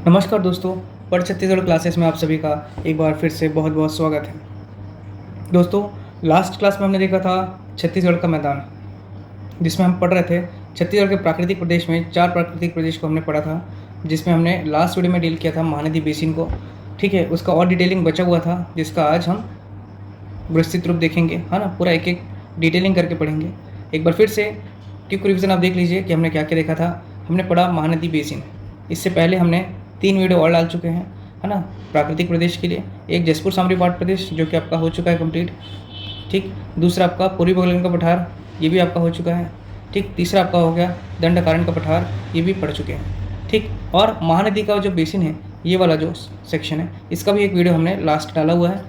नमस्कार दोस्तों, पढ़ छत्तीसगढ़ क्लासेस में आप सभी का एक बार फिर से बहुत बहुत स्वागत है। दोस्तों, लास्ट क्लास में हमने देखा था छत्तीसगढ़ का मैदान, जिसमें हम पढ़ रहे थे छत्तीसगढ़ के प्राकृतिक प्रदेश में 4 प्राकृतिक प्रदेश को हमने पढ़ा था, जिसमें हमने लास्ट वीडियो में डील किया था महानदी बेसिन को। ठीक है, उसका और डिटेलिंग बचा हुआ था, जिसका आज हम विस्तृत रूप देखेंगे, है ना। पूरा एक एक डिटेलिंग करके पढ़ेंगे। एक बार फिर से क्विक रिविजन आप देख लीजिए कि हमने क्या क्या देखा था। हमने पढ़ा महानदी बेसिन। इससे पहले हमने 3 वीडियो और डाल चुके हैं, है ना, प्राकृतिक प्रदेश के लिए। एक जसपुर सामरी पाट प्रदेश जो कि आपका हो चुका है कंप्लीट। ठीक, दूसरा आपका पूर्वी बघेलखंड का पठार, ये भी आपका हो चुका है। ठीक, तीसरा आपका हो गया दंडकारण्य का पठार, ये भी पढ़ चुके हैं। ठीक, और महानदी का जो बेसिन है, ये वाला जो सेक्शन है, इसका भी एक वीडियो हमने लास्ट डाला हुआ है।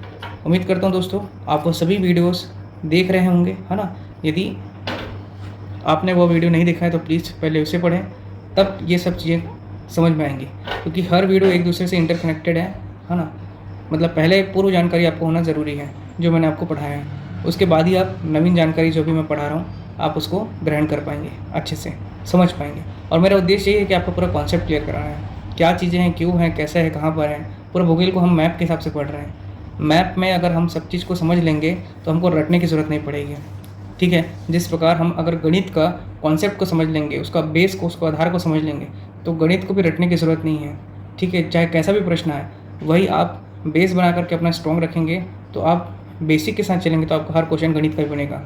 उम्मीद करता हूँ दोस्तों आप वो सभी वीडियोस देख रहे होंगे, है ना। यदि आपने वो वीडियो नहीं देखा है तो प्लीज़ पहले उसे पढ़ें, तब ये सब चीज़ें समझ में आएंगी, क्योंकि हर वीडियो एक दूसरे से इंटरकनेक्टेड है ना। मतलब पहले पूर्व जानकारी आपको होना ज़रूरी है जो मैंने आपको पढ़ाया है, उसके बाद ही आप नवीन जानकारी जो भी मैं पढ़ा रहा हूँ आप उसको ग्रहण कर पाएंगे, अच्छे से समझ पाएंगे। और मेरा उद्देश्य ये है कि आपको पूरा कॉन्सेप्ट क्लियर कराना है, क्या चीज़ें हैं, क्यों हैं, कैसे है, कहाँ पर है। पूरा भूगोल को हम मैप के हिसाब से पढ़ रहे हैं। मैप में अगर हम सब चीज़ को समझ लेंगे तो हमको रटने की ज़रूरत नहीं पड़ेगी। ठीक है, जिस प्रकार हम अगर गणित का कॉन्सेप्ट को समझ लेंगे, उसका बेस को, उसको आधार को समझ लेंगे, तो गणित को भी रटने की ज़रूरत नहीं है। ठीक है, चाहे कैसा भी प्रश्न आए, वही आप बेस बना करके अपना स्ट्रॉन्ग रखेंगे तो आप बेसिक के साथ चलेंगे तो आपका हर क्वेश्चन गणित का ही बनेगा।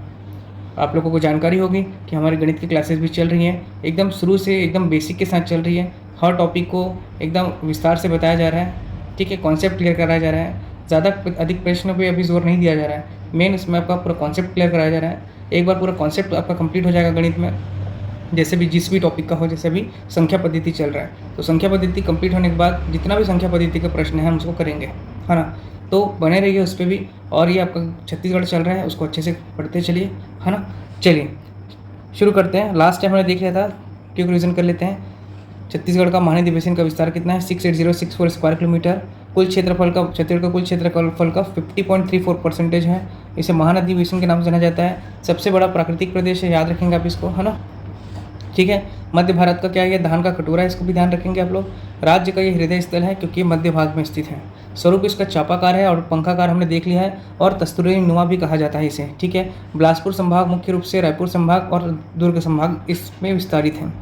आप लोगों को जानकारी होगी कि हमारी गणित की क्लासेस भी चल रही हैं, एकदम शुरू से एकदम बेसिक के साथ चल रही है। हर टॉपिक को एकदम विस्तार से बताया जा रहा है। ठीक है, कॉन्सेप्ट क्लियर कराया जा रहा है। ज़्यादा अधिक प्रश्नों पे अभी जोर नहीं दिया जा रहा है, मेन इसमें आपका पूरा कॉन्सेप्ट क्लियर कराया जा रहा है। एक बार पूरा कॉन्सेप्ट आपका कंप्लीट हो जाएगा गणित में, जैसे भी जिस भी टॉपिक का हो, जैसे भी संख्या पद्धति चल रहा है, तो संख्या पद्धति कंप्लीट होने के बाद जितना भी संख्या पद्धति का प्रश्न है हम उसको करेंगे, है ना। तो बने रहिए उस पर भी। और ये आपका छत्तीसगढ़ चल रहा है, उसको अच्छे से पढ़ते चलिए, है ना। चलिए शुरू करते हैं। लास्ट टाइम हमने देख लिया था, क्यों रिविजन कर लेते हैं। छत्तीसगढ़ का महानदी बेसिन का विस्तार कितना है, 68064 स्क्वायर किलोमीटर। कुल क्षेत्रफल का, छत्तीसगढ़ का कुल क्षेत्रफल का 50.34% है। इसे महानदी बेसिन के नाम से जाना जाता है। सबसे बड़ा प्राकृतिक प्रदेश है, याद रखेंगे आप इसको, है ना। ठीक है, मध्य भारत का क्या है, ये धान का कटोरा है, इसको भी ध्यान रखेंगे आप लोग। राज्य का ये हृदय स्थल है क्योंकि मध्य भाग में स्थित है। स्वरूप इसका चापाकार है और पंखाकार हमने देख लिया है, और तस्तुरी नुमा भी कहा जाता है इसे। ठीक है, बिलासपुर संभाग मुख्य रूप से रायपुर संभाग और दुर्ग संभाग इसमें विस्तारित है।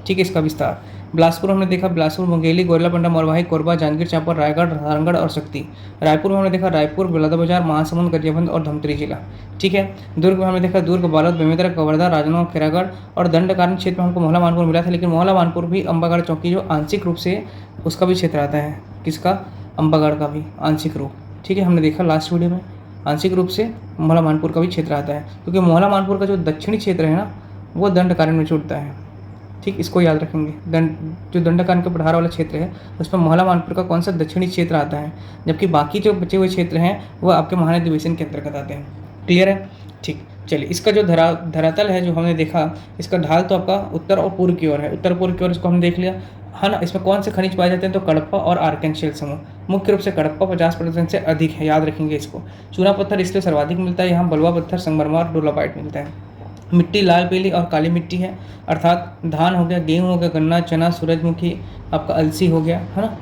ठीक है, इसका विस्तार बिलासपुर हमने देखा, बिलासपुर, मुंगेली, गोरलापंडा, मोरवाही, कोरबा, जांजगीर चांपा, रायगढ़, नारायणगढ़ और शक्ति। रायपुर में हमने देखा रायपुर, बलौदाबाजार, महासमुंद, गरियाबंद और धमतरी जिला। ठीक है, दुर्ग में हमने देखा दुर्ग, बालोद, बेमेतरा, कवर्धा, राजनांदगांव, खैरागढ़। और दंडकारण्य क्षेत्र में हमको मोहला मानपुर मिला था, लेकिन मोहला मानपुर भी अंबागढ़ चौकी जो आंशिक रूप से उसका भी क्षेत्र आता है, किसका, अंबागढ़ का भी आंशिक रूप। ठीक है, हमने देखा लास्ट वीडियो में आंशिक रूप से मोहला मानपुर का भी क्षेत्र आता है, क्योंकि मोहला मानपुर का जो दक्षिणी क्षेत्र है ना, वो दंडकारण्य में छूटता है। ठीक, इसको याद रखेंगे। जो दंडकारण्य का पठार वाला क्षेत्र है, उसमें मोहला मानपुर का कौन सा दक्षिणी क्षेत्र आता है, जबकि बाकी जो बचे हुए क्षेत्र हैं वो आपके महानदी बेसिन के अंतर्गत आते हैं। क्लियर है। ठीक, चलिए, इसका जो धरातल है जो हमने देखा, इसका ढाल तो आपका उत्तर और पूर्व की ओर है। उत्तर पूर्व की ओर इसको हमने देख लिया, है ना। इसमें कौन से खनिज पाए जाते हैं, तो कडप्पा और आर्केनशियल समूह। मुख्य रूप से कडप्पा 50% से अधिक है, याद रखेंगे इसको। चूना पत्थर इसलिए सर्वाधिक मिलता है यहाँ, बलुआ पत्थर, संगमरमर और डोलापाइट मिलता है। मिट्टी लाल, पीली और काली मिट्टी है, अर्थात धान हो गया, गेहूँ हो गया, गन्ना, चना, सूरजमुखी, आपका अलसी हो गया, है ना।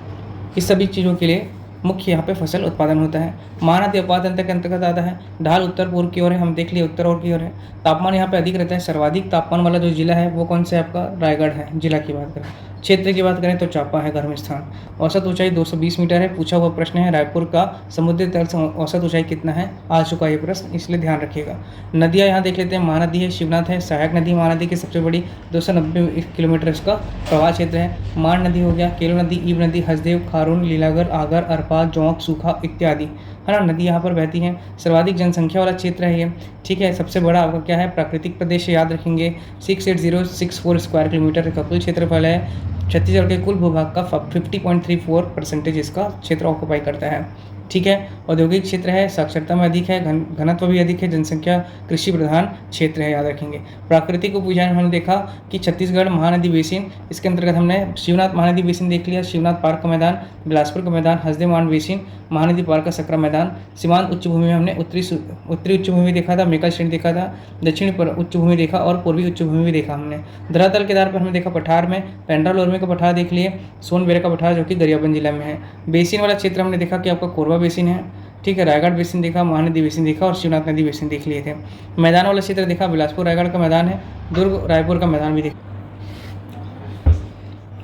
इस सभी चीज़ों के लिए मुख्य यहाँ पे फसल उत्पादन होता है। महानदी अपवाद तंत्र के अंतर्गत आता है। ढाल उत्तर पूर्व की ओर है, हम देख लिए उत्तर और की ओर है। तापमान यहाँ पे अधिक रहता है। सर्वाधिक तापमान वाला जो जिला है वो कौन सा है, आपका रायगढ़ है। जिला की बात करें, क्षेत्र की बात करें तो चांपा है गर्म स्थान। औसत ऊंचाई 220 मीटर है। पूछा हुआ प्रश्न है, रायपुर का समुद्री तल से औसत ऊंचाई कितना है, आ चुका है ये प्रश्न, इसलिए ध्यान रखिएगा। नदियाँ यहाँ देख लेते हैं, महानदी है, शिवनाथ है, सहायक नदी महानदी की सबसे बड़ी, 290 किलोमीटर इसका प्रवाह क्षेत्र है। मान नदी हो गया, केलो नदी, ईब नदी, हसदेव, खारून, लीलागर, आगर, अरपा, जौंक, सूखा इत्यादि, है ना, नदी यहाँ पर बहती हैं। सर्वाधिक जनसंख्या वाला क्षेत्र है ये। ठीक है, सबसे बड़ा आपका क्या है, प्राकृतिक प्रदेश, याद रखेंगे। 68064 स्क्वायर किलोमीटर का कुल क्षेत्रफल है। छत्तीसगढ़ के कुल भूभाग का 50.34% इसका क्षेत्र ऑक्यूपाई करता है। ठीक है। औद्योगिक क्षेत्र है, साक्षरता में अधिक है, घनत्व भी अधिक है, जनसंख्या कृषि प्रधान क्षेत्र है, याद रखेंगे। प्राकृतिक उपविज्ञान हमने देखा कि छत्तीसगढ़ महानदी बेसिन, इसके अंतर्गत हमने शिवनाथ महानदी बेसिन देख लिया, शिवनाथ पार्क का मैदान, बिलासपुर का मैदान, हसदेव महानदी बेसिन, महानदी पार्क का सकरा मैदान। सीमांत उच्च भूमि में हमने उत्तरी उच्च भूमि देखा था, मेकल श्रेणी देखा था, दक्षिणी उच्च भूमि देखा और पूर्वी उच्च भूमि भी देखा हमने। धरातल के आधार पर हमने देखा पठार में पेंड्रा लोरमे का पठार देख लिए, सोनबेरा का पठार जो कि गरियाबंद जिला में है। बेसिन वाला क्षेत्र हमने देखा कि आपका कोरबा बेसिन है, ठीक है। रायगढ़ बेसिन देखा, महानदी बेसिन देखा और शिवनाथ नदी बेसिन देख लिए थे। मैदान वाला क्षेत्र देखा, बिलासपुर रायगढ़ का मैदान है, दुर्ग रायपुर का मैदान भी देखा।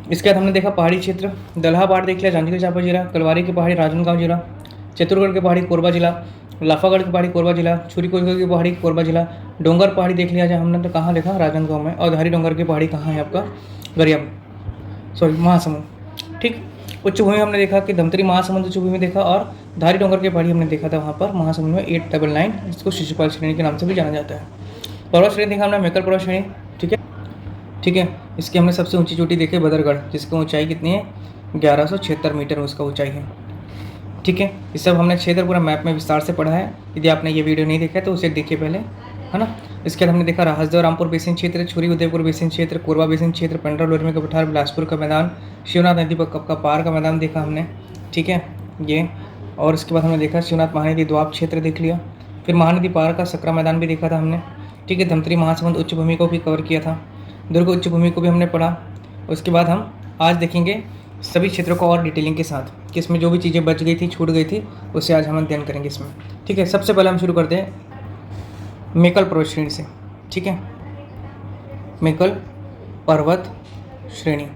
इसके बाद हमने देखा पहाड़ी क्षेत्र, दलहा पहाड़ देख लिया, जांजगीर चांपा जिला, कलवारी की पहाड़ी राजनांदगांव जिला, चित्तौड़गढ़ की पहाड़ी कोरबा जिला, लाफागढ़ की पहाड़ी कोरबा जिला, छुरीकोटगढ़ की पहाड़ी कोरबा जिला, डोंगर पहाड़ी देख लिया जहाँ हमने तो कहाँ देखा राजनांदगांव में, और धारी डोंगर की पहाड़ी कहाँ है आपका महासमुंद, ठीक। उच्च भूमि हमने देखा कि धमतरी महासमुंद उच्च भूमि देखा और धारी डोंगर की पहाड़ी हमने देखा था वहाँ पर महासमुंद में 899, जिसको शिशुपाल श्रेणी के नाम से भी जाना जाता है। पर्वत श्रेणी देखा हमने मेकल पर्वत श्रेणी, ठीक है। इसकी हमने सबसे ऊंची चोटी देखी बदरगढ़, जिसकी ऊंचाई कितनी है 1176 मीटर उसका ऊंचाई है, ठीक है। ये सब हमने क्षेत्र पूरा मैप में विस्तार से पढ़ा है, यदि आपने ये वीडियो नहीं देखा है तो उसे देखिए पहले, है ना। इसके बाद हमने देखा हसदेव रामपुर बेसिन क्षेत्र, छुरी उदयपुर बेसिन क्षेत्र, कोरबा बेसिन क्षेत्र, पेंड्रा लोरमे का पठार, बिलासपुर का मैदान, शिवनाथ नदी का पार का मैदान देखा हमने, ठीक है ये। और इसके बाद हमने देखा शिवनाथ महानदी द्वाब क्षेत्र देख लिया, फिर महानदी पार का सकरा मैदान भी देखा था हमने, ठीक है। धमतरी महासमुंद उच्च भूमि को भी कवर किया था, दुर्ग उच्च भूमि को भी हमने पढ़ा। उसके बाद हम आज देखेंगे सभी क्षेत्रों को और डिटेलिंग के साथ कि इसमें जो भी चीज़ें बच गई थी, छूट गई थी, उससे आज हम अध्ययन करेंगे इसमें, ठीक है। सबसे पहले हम शुरू करते हैं मेकल पर्वत श्रेणी से, ठीक है। मेकल पर्वत श्रेणी,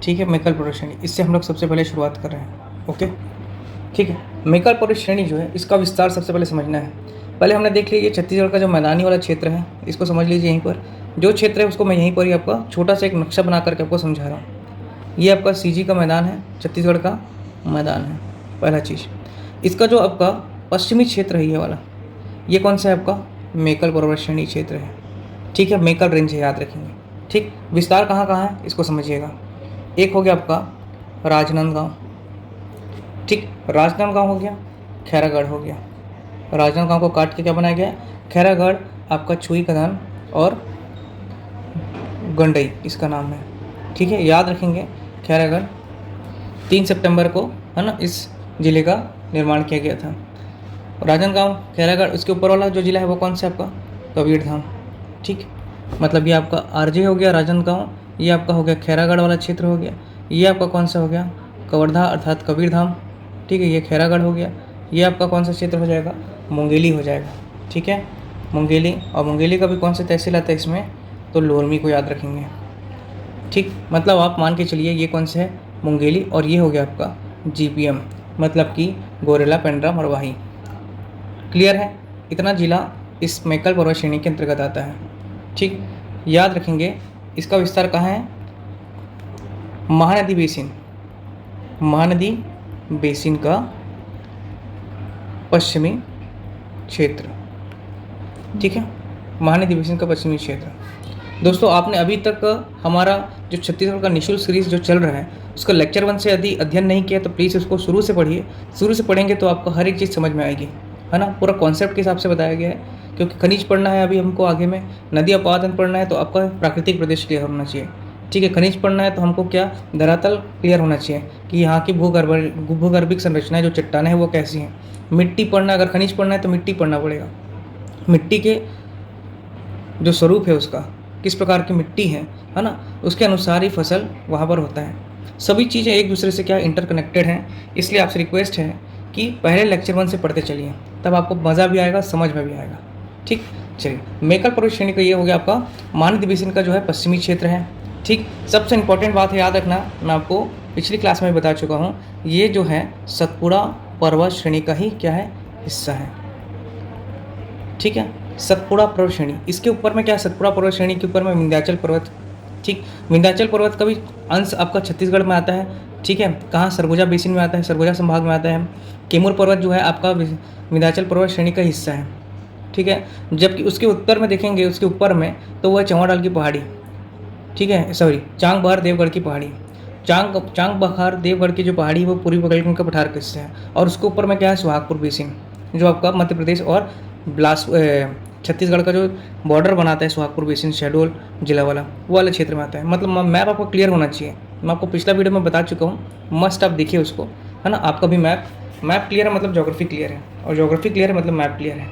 ठीक है, मेकल पर्वत श्रेणी, इससे हम लोग सबसे पहले शुरुआत कर रहे हैं, ओके, ठीक है। मेकल पर्वत श्रेणी जो है इसका विस्तार सबसे पहले समझना है। पहले हमने देख लिया ये छत्तीसगढ़ का जो मैदानी वाला क्षेत्र है, इसको समझ लीजिए। यहीं पर जो क्षेत्र है उसको मैं यहीं पर ही आपका छोटा सा एक नक्शा बना करके आपको समझा रहा हूँ। ये आपका सीजी का मैदान है, छत्तीसगढ़ का मैदान है, पहला चीज़। इसका जो आपका पश्चिमी क्षेत्र है ये वाला, ये कौन सा है आपका मेकल पर्वत श्रेणी क्षेत्र है, ठीक है। मेकल रेंज है, याद रखेंगे, ठीक। विस्तार कहाँ कहाँ है इसको समझिएगा। एक हो गया आपका राजनांदगांव, ठीक, राजनांदगांव हो गया, खैरागढ़ हो गया। राजनांदगांव को काट के क्या बनाया गया, खैरागढ़ आपका छुई खदान और गंडई इसका नाम है, ठीक है, याद रखेंगे। खैरागढ़ 3 सितंबर को, है ना, इस जिले का निर्माण किया गया था। राजनांदगांव, खैरागढ़, उसके ऊपर वाला जो जिला है वो कौन सा आपका कबीरधाम, ठीक। मतलब ये आपका आरजे हो गया राजनांदगांव, ये आपका हो गया खैरागढ़ वाला क्षेत्र हो गया, ये आपका कौन सा हो गया कवर्धा अर्थात कबीरधाम, ठीक है, ये खैरागढ़ हो गया। ये आपका कौन सा क्षेत्र हो जाएगा मुंगेली हो जाएगा, ठीक है, मुंगेली। और मुंगेली का भी कौन सा तहसील आता है इसमें, तो लोरमी को याद रखेंगे, ठीक। मतलब आप मान के चलिए ये कौन सा है मुंगेली, और ये हो गया आपका जीपीएम, मतलब कि गोरेला पेंड्रा मरवाही। क्लियर है, इतना जिला इस मेकल पर्वत श्रेणी के अंतर्गत आता है, ठीक। याद रखेंगे इसका विस्तार कहाँ है, महानदी बेसिन, महानदी बेसिन का पश्चिमी क्षेत्र, ठीक है, महानदी बेसिन का पश्चिमी क्षेत्र। दोस्तों आपने अभी तक हमारा जो छत्तीसगढ़ का निःशुल्क सीरीज जो चल रहा है उसका लेक्चर 1 से यदि अध्ययन नहीं किया तो प्लीज़ उसको शुरू से पढ़िए। शुरू से पढ़ेंगे तो आपको हर एक चीज़ समझ में आएगी, है ना, पूरा कॉन्सेप्ट के हिसाब से बताया गया है। क्योंकि खनिज पढ़ना है अभी हमको, आगे में नदी अपवादन पढ़ना है तो आपका प्राकृतिक प्रदेश क्लियर होना चाहिए, ठीक है। खनिज पढ़ना है तो हमको क्या धरातल क्लियर होना चाहिए कि यहाँ की भूगर्भिक संरचनाएं जो चट्टानें हैं वो कैसी हैं। मिट्टी पढ़ना, अगर खनिज पढ़ना है तो मिट्टी पढ़ना पड़ेगा, मिट्टी के जो स्वरूप है उसका, किस प्रकार की मिट्टी है ना, उसके अनुसार ही फसल वहाँ पर होता है। सभी चीज़ें एक दूसरे से क्या इंटरकनेक्टेड हैं, इसलिए आपसे रिक्वेस्ट है कि पहले लेक्चर 1 से पढ़ते चलिए, तब आपको मज़ा भी आएगा, समझ में भी आएगा, ठीक। चलिए, मेकल पर्वत श्रेणी का ये हो गया आपका महानदी बेसिन का जो है पश्चिमी क्षेत्र है, ठीक। सबसे इंपॉर्टेंट बात है याद रखना, मैं आपको पिछली क्लास में बता चुका हूँ, ये जो है सतपुड़ा पर्वत श्रेणी का ही क्या है हिस्सा है, ठीक है। सतपुड़ा पर्वत श्रेणी, इसके ऊपर में क्या है, सतपुड़ा पर्वत श्रेणी के ऊपर में विंध्याचल पर्वत, ठीक। विंध्याचल पर्वत का भी अंश आपका छत्तीसगढ़ में आता है, ठीक है। कहाँ, सरगुजा बेसिन में आता है, सरगुजा संभाग में आता है। कैमूर पर्वत जो है आपका विंध्याचल पर्वत श्रेणी का हिस्सा है, ठीक है। जबकि उसके उत्तर में देखेंगे, उसके ऊपर में तो वह चौड़ाल की पहाड़ी, ठीक है, सॉरी चांगबहर देवगढ़ की पहाड़ी। चांग चांग बखार देवगढ़ की जो पहाड़ी है वो पूर्वी बंगाल का पठार का हिस्सा है, और उसके ऊपर में क्या है, सुहागपुर बेसिन, जो आपका मध्य प्रदेश और छत्तीसगढ़ का जो बॉर्डर बनाता है, सुहागपुर बेसिन शहडोल जिला वाला, वो वाले क्षेत्र में आता है। मतलब मैप आपको क्लियर होना चाहिए। मैं आपको पिछला वीडियो में बता चुका हूँ, मस्ट आप देखिए उसको, है ना। आपका भी मैप क्लियर है मतलब ज्योग्राफी क्लियर है, और ज्योग्राफी क्लियर है मतलब मैप क्लियर है,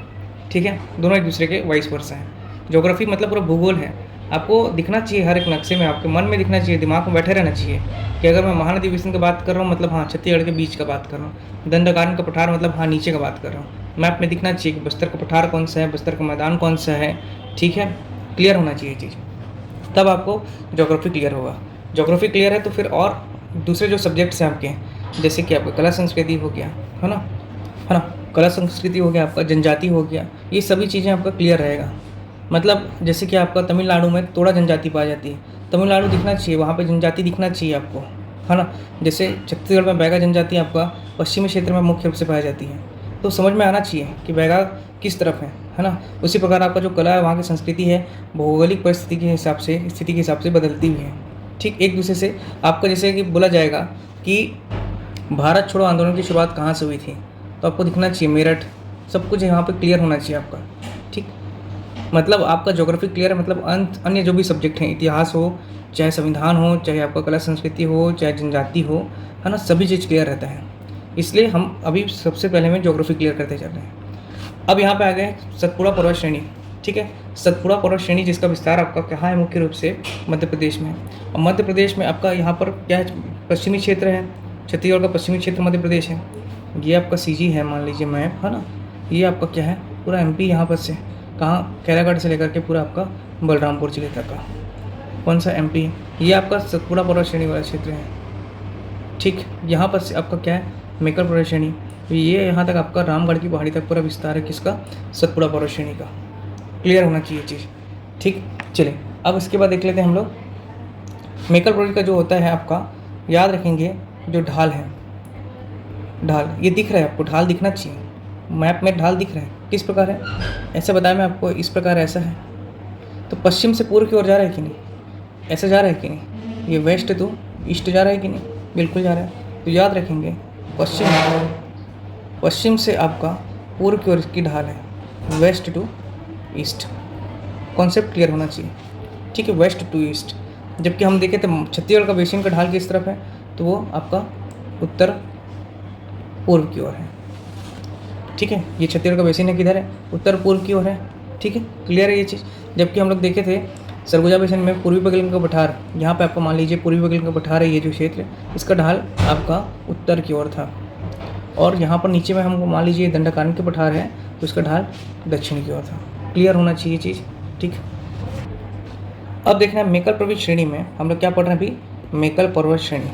ठीक है। दोनों एक दूसरे के वाइस वर्सा हैं। ज्योग्राफी मतलब पूरा भूगोल है, आपको दिखना चाहिए हर एक नक्शे में, आपके मन में दिखना चाहिए, दिमाग में बैठे रहना चाहिए कि अगर मैं महानदी बेसिन की बात कर रहा हूँ मतलब हाँ छत्तीसगढ़ के बीच का बात कर रहा हूँ, दंडकारण्य का पठार मतलब हाँ नीचे का बात कर रहा हूँ। मैप में दिखना चाहिए कि बस्तर का पठार कौन सा है, बस्तर का मैदान कौन सा है, ठीक है। क्लियर होना चाहिए चीज़, तब आपको ज्योग्राफी क्लियर होगा। ज्योग्राफी क्लियर है तो फिर और दूसरे जो सब्जेक्ट्स हैं आपके, जैसे कि आपका कला संस्कृति हो गया, है ना, कला संस्कृति हो गया, आपका जनजाति हो गया, ये सभी चीज़ें आपका क्लियर रहेगा। मतलब जैसे कि आपका तमिलनाडु में थोड़ा जनजाति पाई जाती है, तमिलनाडु दिखना चाहिए, वहाँ पे जनजाति दिखना चाहिए आपको, है ना। जैसे छत्तीसगढ़ में बैगा जनजाति आपका पश्चिमी क्षेत्र में मुख्य रूप से पाई जाती है, तो समझ में आना चाहिए कि बैगा किस तरफ है ना। उसी प्रकार आपका जो कला है, वहाँ की संस्कृति है, भौगोलिक परिस्थिति के हिसाब से, स्थिति के हिसाब से बदलती हुई है, ठीक। एक दूसरे से आपका जैसे कि बोला जाएगा कि भारत छोड़ो आंदोलन की शुरुआत कहाँ से हुई थी, तो आपको दिखना चाहिए मेरठ, सब कुछ यहाँ पे क्लियर होना चाहिए आपका, ठीक। मतलब आपका ज्योग्राफी क्लियर है, मतलब अन्य जो भी सब्जेक्ट हैं, इतिहास हो, चाहे संविधान हो, चाहे आपका कला संस्कृति हो, चाहे जनजाति हो, है ना, सभी चीज़ क्लियर रहता है। इसलिए हम अभी सबसे पहले में ज्योग्राफी क्लियर करते चल रहे हैं। अब यहाँ पे आ गए सतपुड़ा पर्वत श्रेणी, ठीक है। सतपुड़ा पर्वत श्रेणी जिसका विस्तार आपका कहाँ है, मुख्य रूप से मध्य प्रदेश में, और मध्य प्रदेश में आपका यहाँ पर क्या है, पश्चिमी क्षेत्र है, छत्तीसगढ़ का पश्चिमी क्षेत्र मध्य प्रदेश है। ये आपका सीजी है, मान लीजिए मैप, है ना। ये आपका क्या है, पूरा एमपी यहाँ पर से कहाँ, कैरागढ़ से लेकर के पूरा आपका बलरामपुर जिले तक का कौन सा एमपी, ये आपका सतपुड़ा पर्वत श्रेणी वाला क्षेत्र है, ठीक। यहाँ पर से आपका क्या है, मेकल पर्वत श्रेणी, तो ये यहाँ तक आपका रामगढ़ की पहाड़ी तक पूरा विस्तार है किसका, सतपुड़ा पर्वत श्रेणी का। क्लियर होना चाहिए चीज़, ठीक। चलिए अब इसके बाद देख लेते हैं हम लोग मेकल पर्वत का जो होता है आपका, याद रखेंगे जो ढाल है, ढाल ये दिख रहा है आपको, ढाल दिखना चाहिए, मैप में ढाल दिख रहा है, किस प्रकार है, ऐसा बताया मैं आपको, इस प्रकार ऐसा है, तो पश्चिम से पूर्व की ओर जा रहा है कि नहीं, ऐसा जा रहा है कि नहीं, ये वेस्ट टू ईस्ट जा रहा है कि नहीं, बिल्कुल जा रहा है। तो याद रखेंगे पश्चिम से आपका पूर्व की ओर की ढाल है, west to east, concept clear होना चाहिए, ठीक है, वेस्ट टू ईस्ट। जबकि हम देखें तो छत्तीसगढ़ का बेसिन का ढाल किस तरफ है, तो वो आपका उत्तर पूर्व की ओर है, ठीक है। ये छत्तीसगढ़ का बेसिन है, किधर है, उत्तर पूर्व की ओर है, ठीक है, क्लियर है ये चीज़। जबकि हम लोग देखे थे सरगुजा बेसिन में पूर्वी बंगाल का पठार, यहाँ पे आपको मान लीजिए पूर्वी बंगाल का पठार है, ये जो क्षेत्र, इसका ढाल आपका उत्तर की ओर था, और यहाँ पर नीचे में हमको मान लीजिए दंडकारण्य के पठार है, तो इसका ढाल दक्षिण की ओर था। क्लियर होना चाहिए चीज़, ठीक। अब देखना है मेकल पर्वत श्रेणी में हम लोग क्या पढ़ रहे हैं अभी, मेकल पर्वत श्रेणी,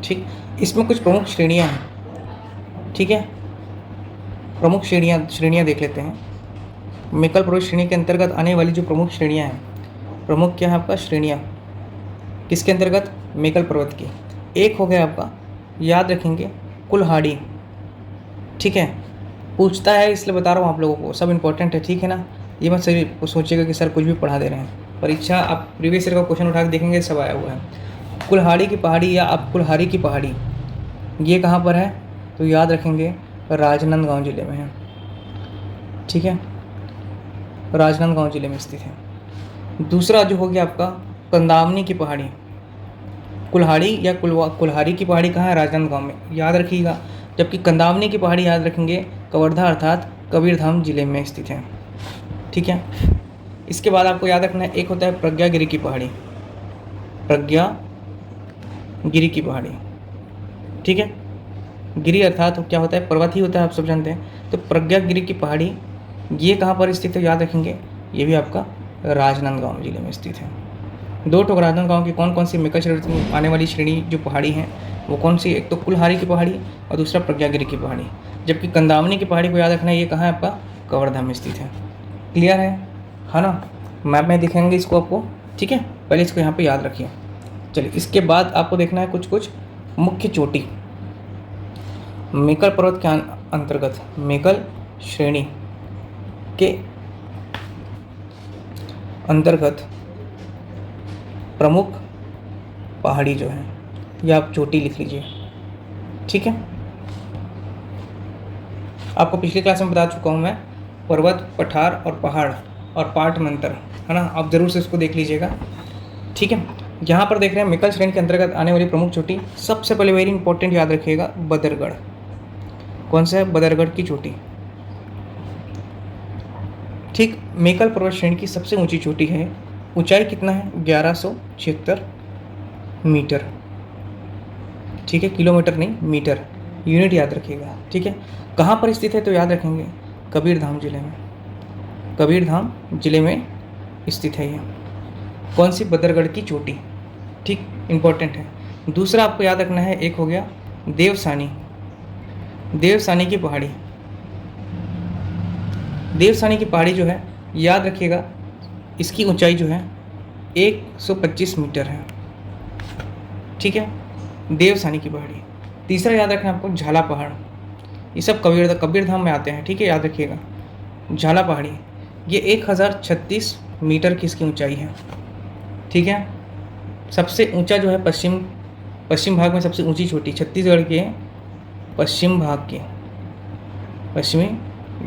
ठीक। इसमें कुछ प्रमुख श्रेणियाँ हैं, ठीक है, प्रमुख श्रेणियाँ देख लेते हैं। मेकल पर्वत श्रेणी के अंतर्गत आने वाली जो प्रमुख श्रेणियाँ हैं, प्रमुख क्या है आपका श्रेणियाँ, किसके अंतर्गत, मेकल पर्वत की। एक हो गया आपका, याद रखेंगे, कुल्हाड़ी, ठीक है, पूछता है इसलिए बता रहा हूँ आप लोगों को, सब इंपॉर्टेंट है, ठीक है ना। ये मत सही सोचिएगा कि सर कुछ भी पढ़ा दे रहे हैं, परीक्षा आप प्रीवियस ईयर का क्वेश्चन उठा के देखेंगे सब आया हुआ है। कुल्हाड़ी की पहाड़ी या आप कुल्हारी की पहाड़ी, ये कहाँ पर है, तो याद रखेंगे राजनांदगांव जिले में है, ठीक है, राजनांदगांव जिले में स्थित है। दूसरा जो हो गया आपका कंदावनी की पहाड़ी, कुल्हाड़ी या कुल्हारी की पहाड़ी कहाँ है, राजनांदगांव में, याद रखिएगा। जबकि कंदावनी की पहाड़ी याद रखेंगे कवर्धा अर्थात कबीरधाम जिले में स्थित है, ठीक है। इसके बाद आपको याद रखना है, एक होता है प्रज्ञागिरी की पहाड़ी, प्रज्ञागिरी की पहाड़ी, ठीक है। गिरी अर्थात क्या होता है, पर्वत ही होता है, आप सब जानते हैं। तो प्रज्ञागिरी की पहाड़ी ये कहाँ पर स्थित है, याद रखेंगे, ये भी आपका राजनांदगांव जिले में स्थित है। दो ठोक राजनांदगांव की कौन कौन सी मेकल श्रेणी में आने वाली श्रेणी जो पहाड़ी हैं वो कौन सी, एक तो कुल्हारी की पहाड़ी और दूसरा प्रज्ञागिरी की पहाड़ी। जबकि कंदावनी की पहाड़ी को याद रखना है, ये कहाँ है आपका, कवर्धा में स्थित है। क्लियर है ना, मैप में दिखेंगे इसको आपको, ठीक है, पहले इसको यहाँ पे याद रखिए। चलिए इसके बाद आपको देखना है कुछ मुख्य चोटी मेकल पर्वत के अंतर्गत, मेकल श्रेणी के अंतर्गत प्रमुख पहाड़ी जो है, या आप चोटी लिख लीजिए, ठीक है। आपको पिछली क्लास में बता चुका हूँ मैं, पर्वत, पठार और पहाड़ और पाठ में अंतर, है ना। आप ज़रूर से इसको देख लीजिएगा, ठीक है। यहाँ पर देख रहे हैं मेकल श्रेणी के अंतर्गत आने वाली प्रमुख चोटी, सबसे पहले वेरी इंपॉर्टेंट याद रखिएगा, बदरगढ़। कौन सा है? बदरगढ़ की चोटी, ठीक। मेकल पर्वत श्रेणी की सबसे ऊंची चोटी है। ऊंचाई कितना है? 1176 मीटर, ठीक है। किलोमीटर नहीं, मीटर, यूनिट याद रखिएगा, ठीक है। कहाँ पर स्थित है? तो याद रखेंगे कबीरधाम जिले में, कबीरधाम जिले में स्थित है ये। कौन सी? बदरगढ़ की चोटी, ठीक, इंपॉर्टेंट है। दूसरा आपको याद रखना है, एक हो गया देवसानी, देवसानी की पहाड़ी। देवसानी की पहाड़ी जो है, याद रखिएगा, इसकी ऊंचाई जो है 125 मीटर है, ठीक है। देवसानी की पहाड़ी। तीसरा याद रखना आपको झाला पहाड़, ये सब कबीरधाम में आते हैं, ठीक है, याद रखिएगा। झाला पहाड़ी, ये 1036 मीटर की इसकी ऊंचाई है, ठीक है। सबसे ऊंचा जो है पश्चिम भाग में सबसे ऊंची चोटी, छत्तीसगढ़ के पश्चिमी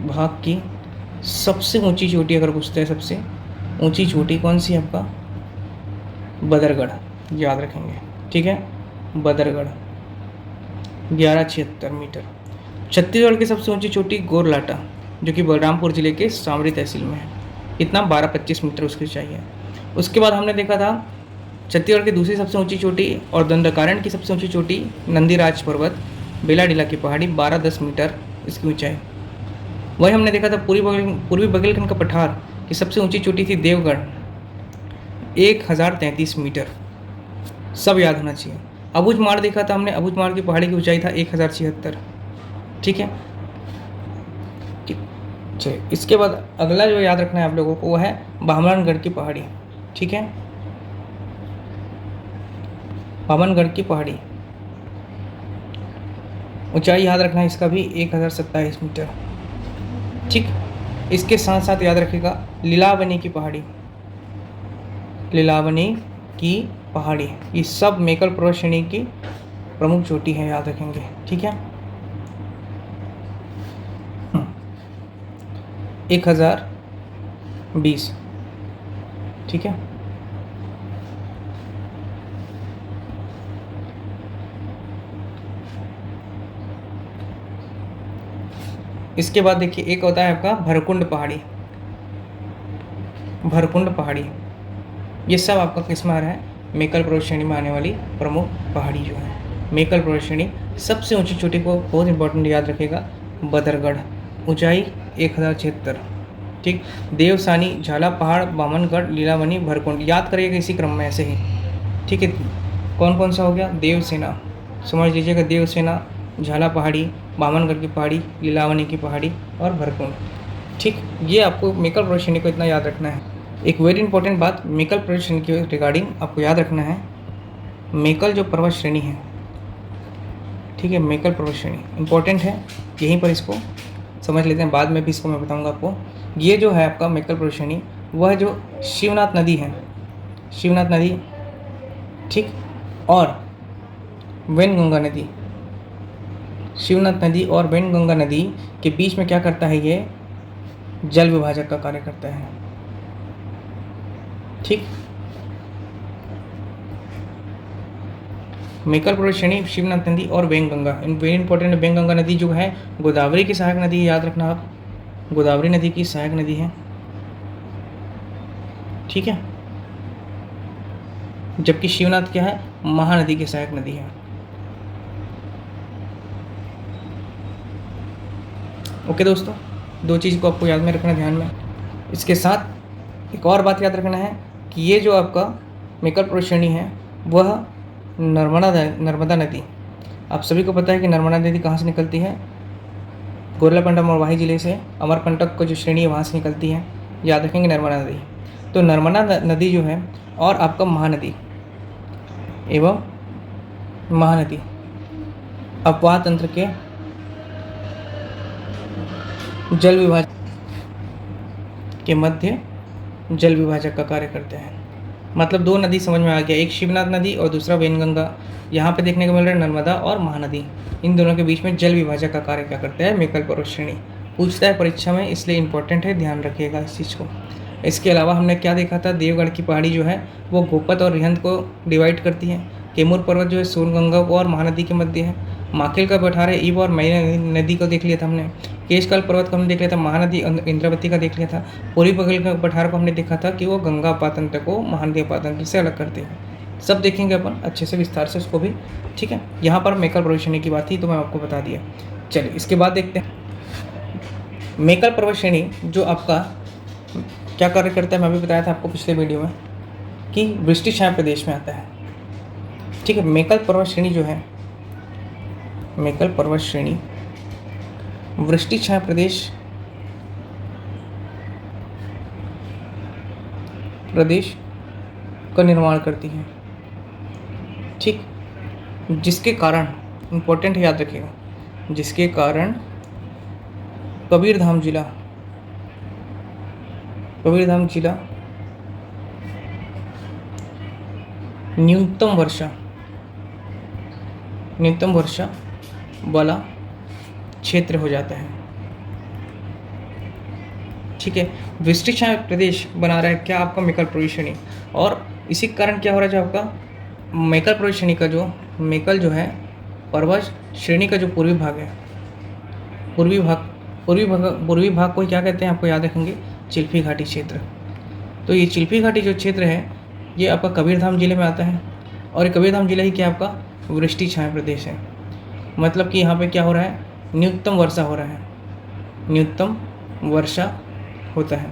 भाग की सबसे ऊंची चोटी अगर पूछते हैं, सबसे ऊंची चोटी कौन सी है आपका? बदरगढ़, याद रखेंगे, ठीक है। बदरगढ़ 1176 मीटर। छत्तीसगढ़ की सबसे ऊंची चोटी गोरलाटा, जो कि बलरामपुर जिले के सामरी तहसील में है, इतना 1225 मीटर उसकी ऊंचाई है। उसके बाद हमने देखा था छत्तीसगढ़ की दूसरी सबसे ऊंची चोटी और दंडकारण्य की सबसे ऊंची चोटी नंदीराज पर्वत, बेलाडीला की पहाड़ी, 1210 मीटर इसकी ऊंचाई। वही हमने देखा था पूर्वी बघेलखंड का पठार की सबसे ऊंची चोटी थी देवगढ़, 1033 मीटर, सब याद होना चाहिए। अबूझमाड़ देखा था हमने, अबूझमाड़ की पहाड़ी की ऊंचाई था 1076, ठीक है। चलिए, इसके बाद अगला जो याद रखना है आप लोगों को वो है बामनगढ़ की पहाड़ी, ठीक है। बामनगढ़ की पहाड़ी, ऊंचाई याद रखना है इसका भी 1027 मीटर, ठीक। इसके साथ साथ याद रखिएगा लीलावनी की पहाड़ी, लीलावनी की पहाड़ी, ये सब मेकल पर्वत श्रेणी की प्रमुख चोटी है, याद रखेंगे, ठीक है। 1020, ठीक है। इसके बाद देखिए एक होता है आपका भरकुंड पहाड़ी, भरकुंड पहाड़ी, ये सब आपका किस्म आ रहा है मेकल पर्वत श्रेणी में आने वाली प्रमुख पहाड़ी जो है। मेकल पर्वत श्रेणी सबसे ऊंची चोटी को बहुत इंपॉर्टेंट याद रखेगा, बदरगढ़, ऊंचाई 1076, ठीक। देवसानी, झाला पहाड़, बामनगढ़, लीलावनी, भरकुंड, याद करिएगा इसी क्रम में ऐसे ही, ठीक है। कौन कौन सा हो गया? देवसेना, समझ लीजिएगा, देवसेना, झाला पहाड़ी, बामनगढ़ की पहाड़ी, लीलावनी की पहाड़ी और भरकुंड, ठीक। ये आपको मेकल पर्वत श्रेणी को इतना याद रखना है। एक वेरी इंपॉर्टेंट बात मेकल पर्वत श्रेणी के रिगार्डिंग आपको याद रखना है, मेकल जो पर्वत श्रेणी है, ठीक है, मेकल पर्वत श्रेणी इंपॉर्टेंट है, यहीं पर इसको समझ लेते हैं, बाद में भी इसको मैं बताऊंगा आपको। ये जो है आपका मेकल पर्वत श्रेणी, वह जो शिवनाथ नदी है, शिवनाथ नदी, ठीक, और वैनगंगा नदी, शिवनाथ नदी और वैनगंगा नदी के बीच में क्या करता है? ये जल विभाजक का कार्य करता है, ठीक। मेकल पर्वत श्रेणी, शिवनाथ नदी और वैनगंगा, वेरी इंपॉर्टेंट। वैनगंगा नदी जो है गोदावरी की सहायक नदी है, याद रखना आप, गोदावरी नदी की सहायक नदी है, ठीक है। जबकि शिवनाथ क्या है? महानदी की सहायक नदी है। ओके दोस्तों, दो चीज़ को आपको याद में रखना, ध्यान में। इसके साथ एक और बात याद रखना है कि ये जो आपका मेकल पर्वत श्रेणी है वह नर्मदा नदी, आप सभी को पता है कि नर्मदा नदी कहाँ से निकलती है? गोरलापंडा मरवाही जिले से अमरकंटक को जो श्रेणी है वहाँ से निकलती है, याद रखेंगे नर्मदा नदी। तो नर्मदा नदी जो है और आपका महानदी एवं महानदी अपवाह तंत्र के जल विभाजक के मध्य जल विभाजक का कार्य करते हैं, मतलब दो नदी समझ में आ गया, एक शिवनाथ नदी और दूसरा वैनगंगा। यहाँ पे देखने को मिल रहा है नर्मदा और महानदी, इन दोनों के बीच में जल विभाजक का कार्य क्या करता है, मेकल पर्वत श्रेणी। पूछता है परीक्षा में, इसलिए इंपॉर्टेंट है, ध्यान रखिएगा इस चीज़ को। इसके अलावा हमने क्या देखा था, देवगढ़ की पहाड़ी जो है वो गोपत और रिहंद को डिवाइड करती है। कैमूर पर्वत जो है सोनगंगा और महानदी के मध्य है। माकेल का पठार है ईब और मई नदी को देख लिया था हमने। केशकाल पर्वत को हमने देख लिया था, महानदी इंद्रावती का देख लिया था। पूर्वी बगल का पठार को हमने देखा था कि वो गंगा पातंत्र को महानदी पातंत्र से अलग करते हैं। सब देखेंगे अपन अच्छे से विस्तार से उसको भी, ठीक है। यहाँ पर मेकल पर्वत श्रेणी की बात थी तो मैं आपको बता दिया। चलिए इसके बाद देखते हैं मेकल पर्वत श्रेणी जो आपका क्या कार्य करता है। मैं अभी बताया था आपको पिछले वीडियो में कि वृष्टि छाया प्रदेश में आता है, ठीक है। मेकल पर्वत श्रेणी जो है, मेकल पर्वत श्रेणी वृष्टि छाया प्रदेश का निर्माण करती है, ठीक। जिसके कारण, इंपॉर्टेंट है याद रखिएगा, जिसके कारण कबीरधाम जिला न्यूनतम वर्षा वाला क्षेत्र हो जाता है, ठीक है। वृष्टि छाया प्रदेश बना रहा है क्या आपका मेकल पर्वत श्रेणी। और इसी कारण क्या हो रहा है, जो आपका मेकल पर्वत श्रेणी का जो मेकल जो है पर्वत श्रेणी का जो पूर्वी भाग है, पूर्वी भाग को क्या कहते हैं आपको याद रखेंगे, चिल्फी घाटी क्षेत्र। तो ये चिल्फी घाटी जो क्षेत्र है ये आपका कबीरधाम जिले में आता है, और ये कबीरधाम जिला ही क्या आपका वृष्टि छाया प्रदेश है। मतलब कि यहाँ पे क्या हो रहा है, न्यूनतम वर्षा हो रहा है, न्यूनतम वर्षा होता है,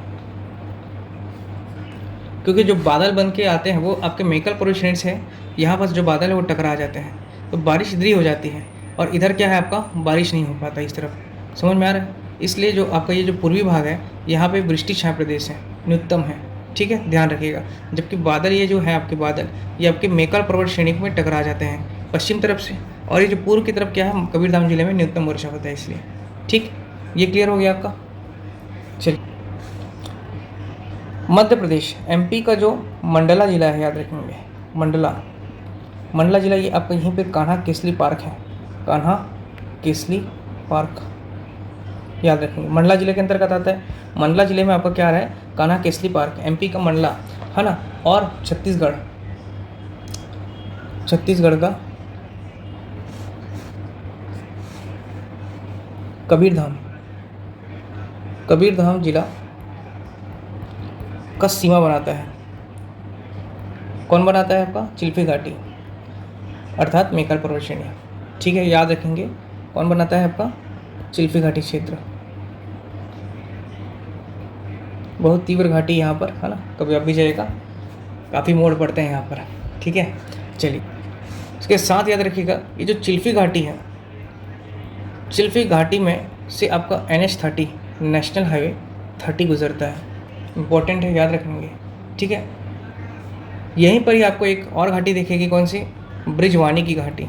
क्योंकि जो बादल बन के आते हैं वो आपके मेकल पर्वत श्रेणी से यहाँ पर जो बादल है वो टकरा जाते हैं, तो बारिश इधर ही हो जाती है, और इधर क्या है आपका बारिश नहीं हो पाता इस तरफ। समझ में आ रहा है। इसलिए जो आपका ये जो पूर्वी भाग है यहाँ पे वृष्टि छाया प्रदेश है, न्यूनतम है, ठीक है, ध्यान रखिएगा। जबकि बादल ये जो है आपके बादल ये आपके मेकल पर्वत श्रेणी में टकरा जाते हैं पश्चिम तरफ से, और ये जो पूर्व की तरफ क्या है कबीरधाम जिले में न्यूनतम वर्षा होता है, इसलिए, ठीक। ये क्लियर हो गया आपका। चलिए मध्य प्रदेश एमपी का जो मंडला जिला है, याद रखेंगे मंडला जिला, ये आपका यहीं पे कान्हा केसली पार्क है, कान्हा केसली पार्क याद रखेंगे, मंडला जिले के अंतर्गत आता है। मंडला जिले में आपका क्या आ रहा है, कान्हा केसली पार्क, एमपी का मंडला है ना। और छत्तीसगढ़ का कबीरधाम जिला का सीमा बनाता है। कौन बनाता है आपका, चिल्फी घाटी अर्थात मेकल पर्वत श्रेणी, ठीक है, याद रखेंगे। कौन बनाता है आपका, चिल्फी घाटी क्षेत्र। बहुत तीव्र घाटी यहाँ पर है ना, कभी आप भी जाइएगा, काफ़ी मोड़ पड़ते हैं यहाँ पर, ठीक है। चलिए इसके साथ याद रखिएगा ये जो चिल्फी घाटी है, चिल्फी घाटी में से आपका NH30 नेशनल हाईवे 30 गुजरता है, इंपॉर्टेंट है, याद रखेंगे, ठीक है। यहीं पर ही आपको एक और घाटी दिखेगी, कौन सी, ब्रिजवानी की घाटी।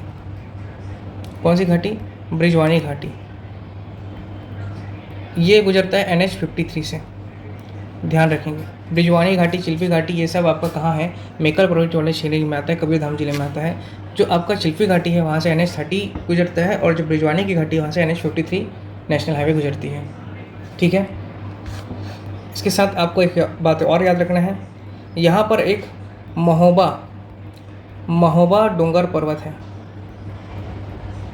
कौन सी घाटी, ब्रिजवानी घाटी, ये गुजरता है NH53 से, ध्यान रखेंगे। ब्रिजवानी घाटी, चिल्फी घाटी, ये सब आपका कहाँ है, मेकल पर्वत वाले श्रेणी में आता है, कबीरधाम जिले में आता है। जो आपका चिल्फी घाटी है वहाँ से NH30 गुजरता है, और जो ब्रिजवानी की घाटी है वहाँ से NH53 नेशनल हाईवे गुजरती है, ठीक है। इसके साथ आपको एक बात और याद रखना है, यहाँ पर एक महोबा डोंगर पर्वत है।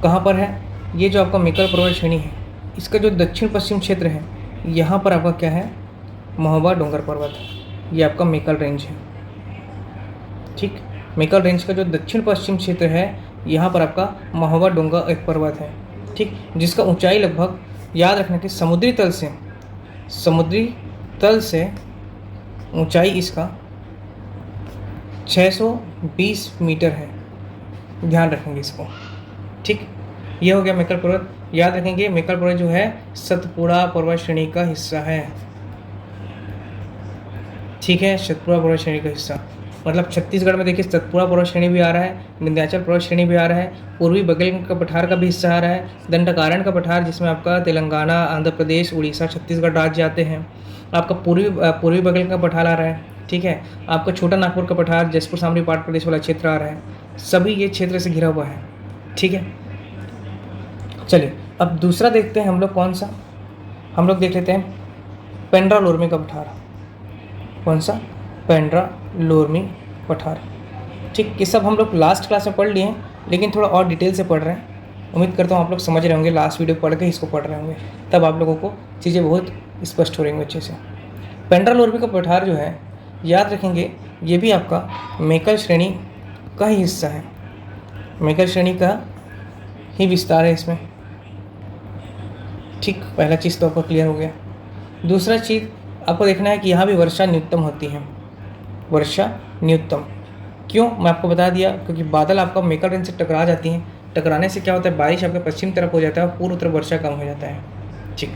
कहाँ पर है, ये जो आपका मेकल पर्वत श्रेणी है इसका जो दक्षिण पश्चिम क्षेत्र है यहाँ पर आपका क्या है, महोबा डोंगर पर्वत, ये आपका मेकल रेंज है, ठीक। मेकल रेंज का जो दक्षिण पश्चिम क्षेत्र है यहाँ पर आपका महोबा डोंगर एक पर्वत है, ठीक, जिसका ऊंचाई लगभग, याद रखना कि समुद्री तल से ऊंचाई इसका 620 मीटर है, ध्यान रखेंगे इसको, ठीक। ये हो गया मेकल पर्वत। याद रखेंगे मेकल पर्वत जो है सतपुड़ा पर्वत श्रेणी का हिस्सा है, ठीक है, सतपुड़ा पर्वत श्रेणी का हिस्सा। मतलब छत्तीसगढ़ में देखिए सतपुड़ा पर्वत श्रेणी भी आ रहा है, विंध्याचल पर्वत श्रेणी भी आ रहा है, पूर्वी बगल का पठार का भी हिस्सा आ रहा है, दंडकारण्य का पठार जिसमें आपका तेलंगाना, आंध्र प्रदेश, उड़ीसा, छत्तीसगढ़ राज्य आते हैं। आपका पूर्वी बगल का पठार आ रहा है, ठीक है। आपका छोटा नागपुर का पठार, जसपुर सामरी पाट प्रदेश वाला क्षेत्र आ रहा है, सभी ये क्षेत्र से घिरा हुआ है। ठीक है, चलिए अब दूसरा देखते हैं हम लोग कौन सा, हम लोग देख लेते हैं पेंड्रा लोरमी का पठार। कौन सा? पेंड्रा लोरमी पठार। ठीक, ये सब हम लोग लास्ट क्लास में पढ़ लिए हैं, लेकिन थोड़ा और डिटेल से पढ़ रहे हैं। उम्मीद करता हूँ आप लोग समझ रहे होंगे, लास्ट वीडियो पढ़ के इसको पढ़ रहे होंगे, तब आप लोगों को चीज़ें बहुत स्पष्ट हो रही होंगी अच्छे से। पेंड्रा लोरमी का पठार जो है, याद रखेंगे, ये भी आपका मेकल श्रेणी का ही हिस्सा है, मेकल श्रेणी का ही विस्तार है इसमें। ठीक, पहला चीज़ तो आपको क्लियर हो गया। दूसरा चीज़ आपको देखना है कि यहाँ भी वर्षा न्यूनतम होती है, वर्षा न्यूनतम। क्यों? मैं आपको बता दिया, क्योंकि बादल आपका मेकल रेंज से टकरा जाती हैं, टकराने से क्या होता है, बारिश आपके पश्चिम तरफ हो जाता है और पूर्व तरफ वर्षा कम हो जाता है। ठीक,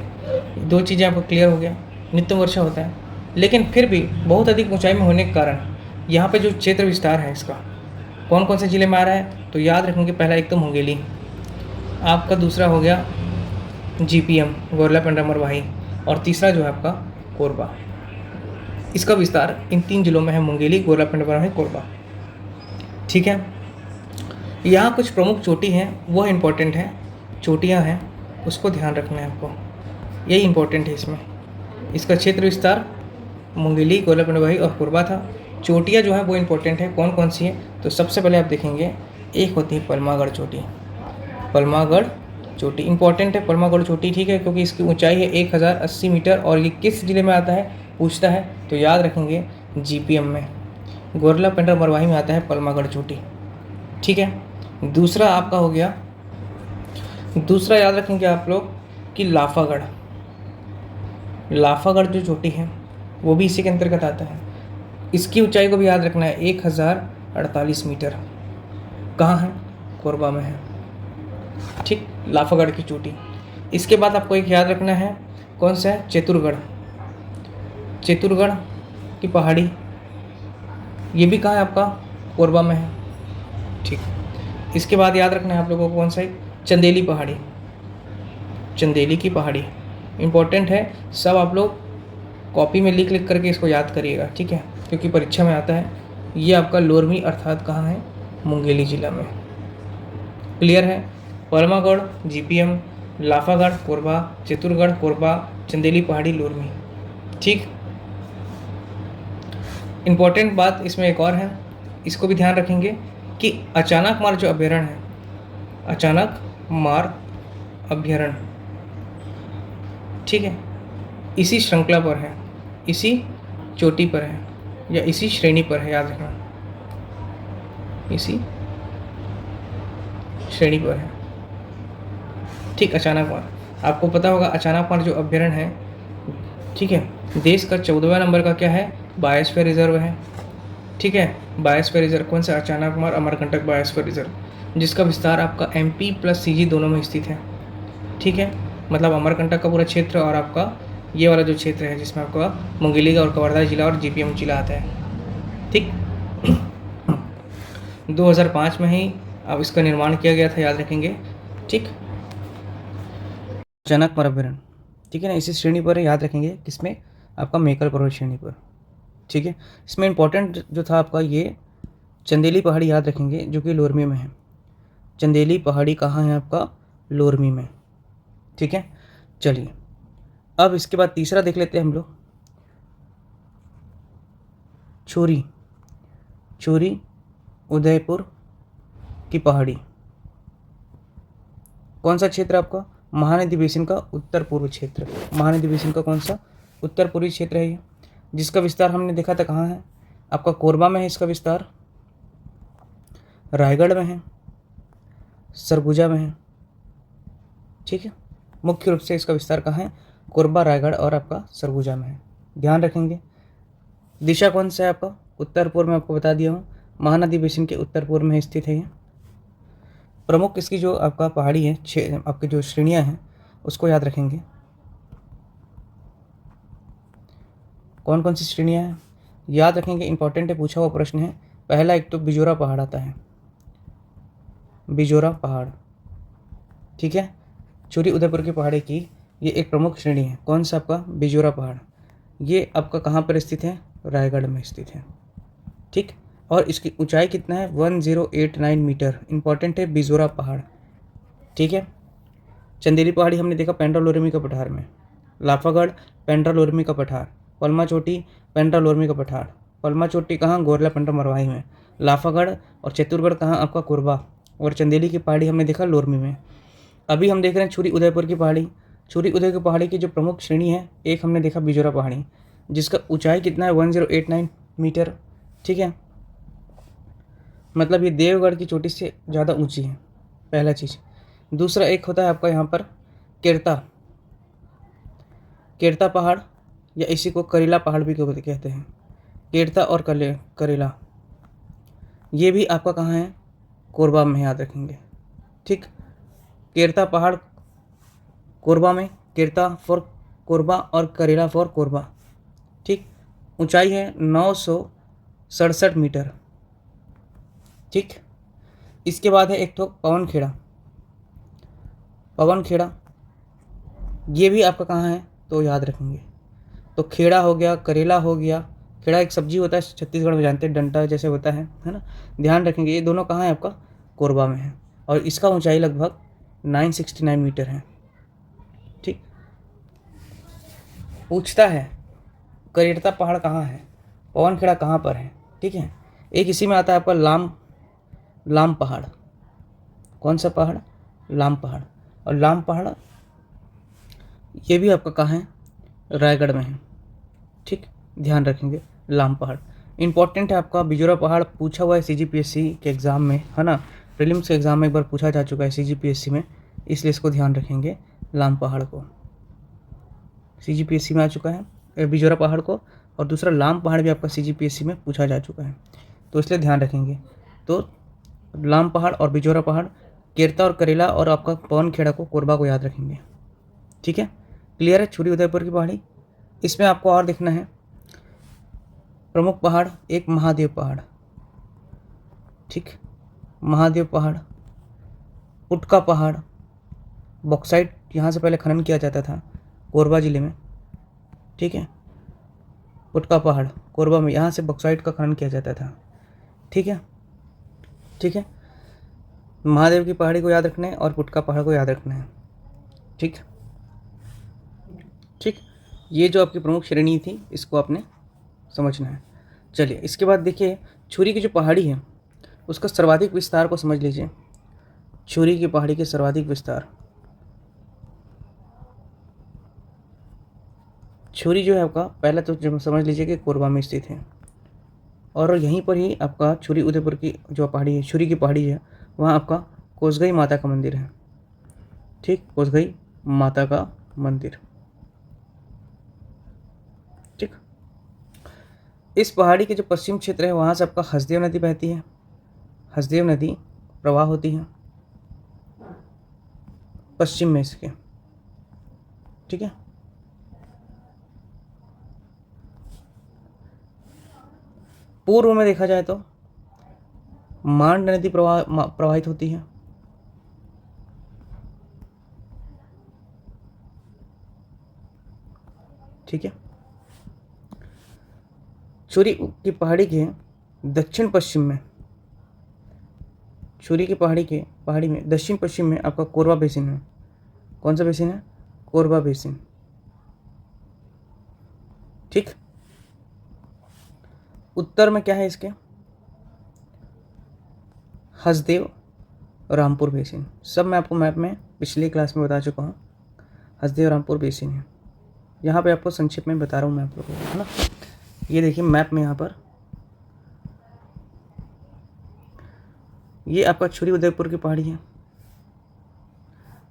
दो चीज़ें आपको क्लियर हो गया, न्यूनतम वर्षा होता है, लेकिन फिर भी बहुत अधिक ऊंचाई में होने के कारण यहाँ पे जो क्षेत्र विस्तार है इसका कौन कौन से ज़िले में आ रहा है, तो याद रखेंगे, पहला एक तो मुंगेली आपका, दूसरा हो गया GPM गोरला पेंड्रा मरवाही, और तीसरा जो है आपका कोरबा। इसका विस्तार इन 3 जिलों में है, मुंगेली, गोरला पेंड्रा मरवाही, कोरबा। ठीक है, यहाँ कुछ प्रमुख चोटी हैं, वो इम्पोर्टेंट है, चोटियाँ हैं, उसको ध्यान रखना है आपको, यही इम्पोर्टेंट है इसमें। इसका क्षेत्र विस्तार मुंगेली, गोरला पेंड्रा मरवाही और कोरबा था। चोटियाँ जो है वो इम्पोर्टेंट है, कौन कौन सी है, तो सबसे पहले आप देखेंगे, एक होती है पलमागढ़ चोटी। पलमागढ़ चोटी इंपॉर्टेंट है, पलमागढ़ चोटी, ठीक है, क्योंकि इसकी ऊंचाई है 1080 मीटर, और ये किस जिले में आता है पूछता है, तो याद रखेंगे GPM में, गोरला पेंड्रा मरवाही में आता है पलमागढ़ चोटी। ठीक है, दूसरा आपका हो गया, दूसरा याद रखेंगे आप लोग कि लाफागढ़, लाफागढ़ जो चोटी है वो भी इसी के अंतर्गत आता है। इसकी ऊंचाई को भी याद रखना है, 1048 मीटर। कहाँ है? कोरबा में है। ठीक, लाफागढ़ की चोटी। इसके बाद आपको एक याद रखना है, कौन सा है? चेतुरगढ़, चेतुरगढ़ की पहाड़ी, ये भी कहाँ है आपका? कोरबा में है। ठीक, इसके बाद याद रखना है आप लोगों को कौन सा है? चंदेली पहाड़ी, चंदेली की पहाड़ी इम्पोर्टेंट है, सब आप लोग कॉपी में लिख लिख करके इसको याद करिएगा, ठीक है, क्योंकि परीक्षा में आता है। ये आपका लोरमी अर्थात कहाँ है? मुंगेली जिला में। क्लियर है? पलमागढ़ GPM, लाफागढ़ कोरबा, चित्तौड़गढ़ कोरबा, चंदेली पहाड़ी लोरमी। ठीक, इम्पोर्टेंट बात इसमें एक और है, इसको भी ध्यान रखेंगे कि अचानक मार जो अभ्यारण्य है, अचानक मार अभ्यारण्य, ठीक है, इसी श्रृंखला पर है, इसी चोटी पर है, या इसी श्रेणी पर है, याद रखना, इसी श्रेणी पर है। ठीक, अचानक मार, आपको पता होगा अचानक मार जो अभ्यारण्य है, ठीक है, देश का 14वां नंबर का क्या है? बायोस्फीयर रिजर्व है। ठीक है, बायोस्फीयर रिजर्व कौन सा? अचानक मार अमरकंटक बायोस्फीयर रिजर्व, जिसका विस्तार आपका MP + CG दोनों में स्थित है। ठीक है, मतलब अमरकंटक का पूरा क्षेत्र और आपका ये वाला जो क्षेत्र है जिसमें आपका मुंगेली और कवर्धा जिला और GPM जिला आता है। ठीक, 2005 में ही अब इसका निर्माण किया गया था, याद रखेंगे। ठीक, अचानक मार अभ्यारण्य, ठीक है ना, इसी श्रेणी पर याद रखेंगे, किसमें? आपका मेकल पर्वत श्रेणी पर। ठीक है, इसमें इंपॉर्टेंट जो था आपका ये चंदेली पहाड़ी, याद रखेंगे, जो कि लोरमी में है। चंदेली पहाड़ी कहाँ है आपका? लोरमी में। ठीक है, चलिए अब इसके बाद तीसरा देख लेते हैं हम लोग, चोरी, चोरी उदयपुर की पहाड़ी। कौन सा क्षेत्र आपका? महानदी बेसिन का उत्तर पूर्व क्षेत्र। महानदी बेसिन का कौन सा? उत्तर पूर्वी क्षेत्र है ये, जिसका विस्तार हमने देखा था कहाँ है? आपका कोरबा में है इसका विस्तार, रायगढ़ में है, सरगुजा में है। ठीक है, मुख्य रूप से इसका विस्तार कहाँ है? कोरबा, रायगढ़ और आपका सरगुजा में है, ध्यान रखेंगे। दिशा कौन सा है आपका? उत्तर पूर्व में, आपको बता दिया हूँ, महानदी बेसिन के उत्तर पूर्व में स्थित है ये। प्रमुख इसकी जो आपका पहाड़ी है, आपकी जो श्रेणियाँ हैं उसको याद रखेंगे, कौन कौन सी श्रेणियाँ हैं याद रखेंगे, इंपॉर्टेंट है, पूछा हुआ प्रश्न है। पहला एक तो बिजोरा पहाड़ आता है, बिजोरा पहाड़। ठीक है, चोरी उदयपुर की पहाड़ी की ये एक प्रमुख श्रेणी है। कौन सा? आपका बिजोरा पहाड़। ये आपका कहाँ पर स्थित है? रायगढ़ में स्थित है। ठीक, और इसकी ऊंचाई कितना है 1089 मीटर। इंपॉर्टेंट है बिजोरा पहाड़। ठीक है, चंदेरी पहाड़ी हमने देखा पेंड्रा का पठार में, लाफागढ़ पेंड्रा का पठार, पलमा चोटी पेंड्रा का पठार। पलमा चोटी कहाँ, गोरला पेंड्रा मरवाही में। लाफागढ़ और चित्तौड़गढ़ कहाँ, आपका कोरबा। और चंदेली की पहाड़ी हमने देखा लोरमी में। अभी हम देख रहे हैं छुरी उदयपुर की पहाड़ी। छुरी उदय की पहाड़ी की जो प्रमुख श्रेणी है, एक हमने देखा बिजोरा पहाड़ी, जिसका ऊंचाई कितना है 1089 मीटर। ठीक है, मतलब ये देवगढ़ की चोटी से ज़्यादा ऊंची है, पहला चीज़। दूसरा एक होता है आपका यहाँ पर केरता, केरता पहाड़, या इसी को करेला पहाड़ भी कहते हैं। केरता और करेला, ये भी आपका कहाँ है, कोरबा में, याद रखेंगे। ठीक, केरता पहाड़ कोरबा में, केरता फॉर कोरबा और करेला फॉर कोरबा। ठीक, ऊंचाई है 967 मीटर। ठीक, इसके बाद है एक तो पवन खेड़ा। पवन खेड़ा ये भी आपका कहाँ है, तो याद रखेंगे। तो खेड़ा हो गया, करेला हो गया। खेड़ा एक सब्जी होता है, छत्तीसगढ़ में जानते हैं, डंटा जैसे होता है ना। ध्यान रखेंगे, ये दोनों कहाँ है, आपका कोरबा में है, और इसका ऊंचाई लगभग 969 मीटर है। ठीक, पूछता है करेड़ता पहाड़ कहाँ है, पवन खेड़ा कहाँ पर है। ठीक है, एक इसी में आता है आपका लाम पहाड़। कौन सा पहाड़, लाम पहाड़। और लाम पहाड़ ये भी आपका कहाँ है, रायगढ़ में है। ठीक, ध्यान रखेंगे लाम पहाड़। इंपॉर्टेंट है आपका बिजोरा पहाड़, पूछा हुआ है सीजीपीएससी के एग्ज़ाम में, है ना। प्रीलिम्स के एग्ज़ाम में एक बार पूछा जा चुका है सीजीपीएससी में, इसलिए इसको ध्यान रखेंगे लाम पहाड़ को। सीजीपीएससी में आ चुका है बिजोरा पहाड़ को, और दूसरा लाम पहाड़ भी आपका सीजीपीएससी में पूछा जा चुका है, तो इसलिए ध्यान रखेंगे। तो लाम पहाड़ और बिजोरा पहाड़, केरता और करेला और आपका पवन खेड़ा को, कोरबा को याद रखेंगे। ठीक है, क्लियर है। छुरी उदयपुर की पहाड़ी, इसमें आपको और देखना है प्रमुख पहाड़, एक महादेव पहाड़। ठीक, महादेव पहाड़, पुटका पहाड़, बॉक्साइट यहाँ से पहले खनन किया जाता था कोरबा ज़िले में। ठीक है, पुटका पहाड़ कोरबा में, यहाँ से बॉक्साइट का खनन किया जाता था। ठीक है, ठीक है, महादेव की पहाड़ी को याद रखना है और पुटका पहाड़ को याद रखना है। ठीक, ठीक, ये जो आपकी प्रमुख श्रेणी थी, इसको आपने समझना है। चलिए, इसके बाद देखिए छुरी की जो पहाड़ी है उसका सर्वाधिक विस्तार को समझ लीजिए। छुरी की पहाड़ी के सर्वाधिक विस्तार, छुरी जो है आपका, पहला तो जब समझ लीजिए कि कोरबा में स्थित है, और यहीं पर ही आपका छुरी उदयपुर की जो पहाड़ी है, छुरी की पहाड़ी है, वहाँ आपका कोसगई माता का मंदिर है। ठीक, कोसगई माता का मंदिर। ठीक, इस पहाड़ी के जो पश्चिम क्षेत्र है वहाँ से आपका हसदेव नदी बहती है, हसदेव नदी प्रवाह होती है पश्चिम में इसके। ठीक है, पूर्व में देखा जाए तो मांड नदी प्रवाहित होती है। ठीक है, छुरी की पहाड़ी के दक्षिण पश्चिम में, छुरी की पहाड़ी में दक्षिण पश्चिम में आपका कोरबा बेसिन है। कौन सा बेसिन है, कोरबा बेसिन। ठीक, उत्तर में क्या है इसके, हसदेव रामपुर बेसिन। सब मैं आपको मैप में पिछली क्लास में बता चुका हूँ, हसदेव रामपुर बेसिन है। यहाँ पे आपको संक्षिप्त में बता रहा हूँ मैं आप लोगों को, है ना। ये देखिए मैप में, यहाँ पर ये आपका छुरी उदयपुर की पहाड़ी है।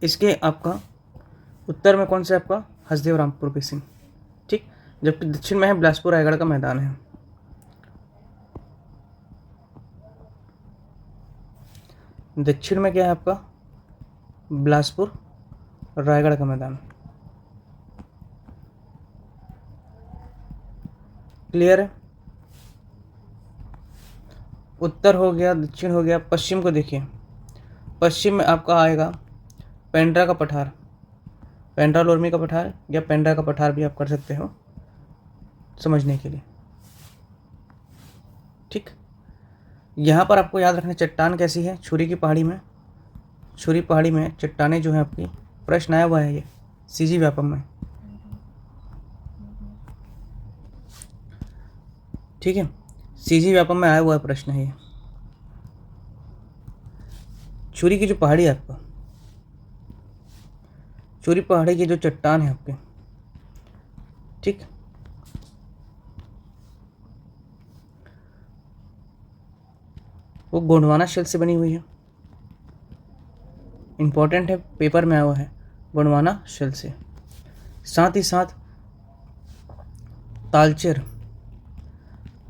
इसके आपका उत्तर में कौन सा आपका, हसदेव रामपुर बेसिन। ठीक, जबकि दक्षिण में है बिलासपुर रायगढ़ का मैदान है। दक्षिण में क्या है आपका, बिलासपुर रायगढ़ का मैदान। क्लियर है। उत्तर हो गया, दक्षिण हो गया, पश्चिम को देखिए। पश्चिम में आपका आएगा पेंड्रा का पठार, पेंड्रा लोरमी का पठार, या पेंड्रा का पठार भी आप कर सकते हो समझने के लिए। ठीक, यहाँ पर आपको याद रखना चट्टान कैसी है, छुरी की पहाड़ी में, छुरी पहाड़ी में चट्टानें जो है आपकी, प्रश्न आया हुआ है ये सीजी व्यापम में। ठीक है, सीजी व्यापम में आया हुआ है प्रश्न है ये। छुरी की जो पहाड़ी है आपका, छुरी पहाड़ी की जो चट्टान है आपके, ठीक, वो गोंडवाना शिल्प से बनी हुई है। इंपॉर्टेंट है, पेपर में आया हुआ है, गोंडवाना शिल्प से। साथ ही साथ तालचेर,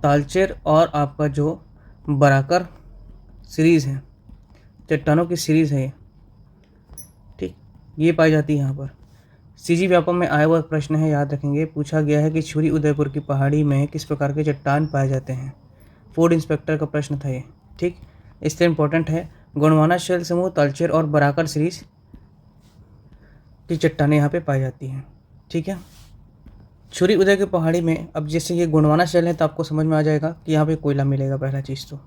तालचेर और आपका जो बराकर सीरीज़ है, चट्टानों की सीरीज़ है ये, ठीक, ये पाई जाती है यहाँ पर। सीजी व्यापम में आया हुआ प्रश्न है, याद रखेंगे, पूछा गया है कि छुरी उदयपुर की पहाड़ी में किस प्रकार के चट्टान पाए जाते हैं। फूड इंस्पेक्टर का प्रश्न था ये, ठीक, इसलिए इंपॉर्टेंट है। गोंडवाना शैल समूह, तालचेर और बराकर सीरीज की चट्टानें यहाँ पे पाई जाती हैं। ठीक है, छुरी उदय की पहाड़ी में, अब जैसे ये गोंडवाना शैल है तो आपको समझ में आ जाएगा कि यहाँ पे कोयला मिलेगा, पहला चीज़ तो,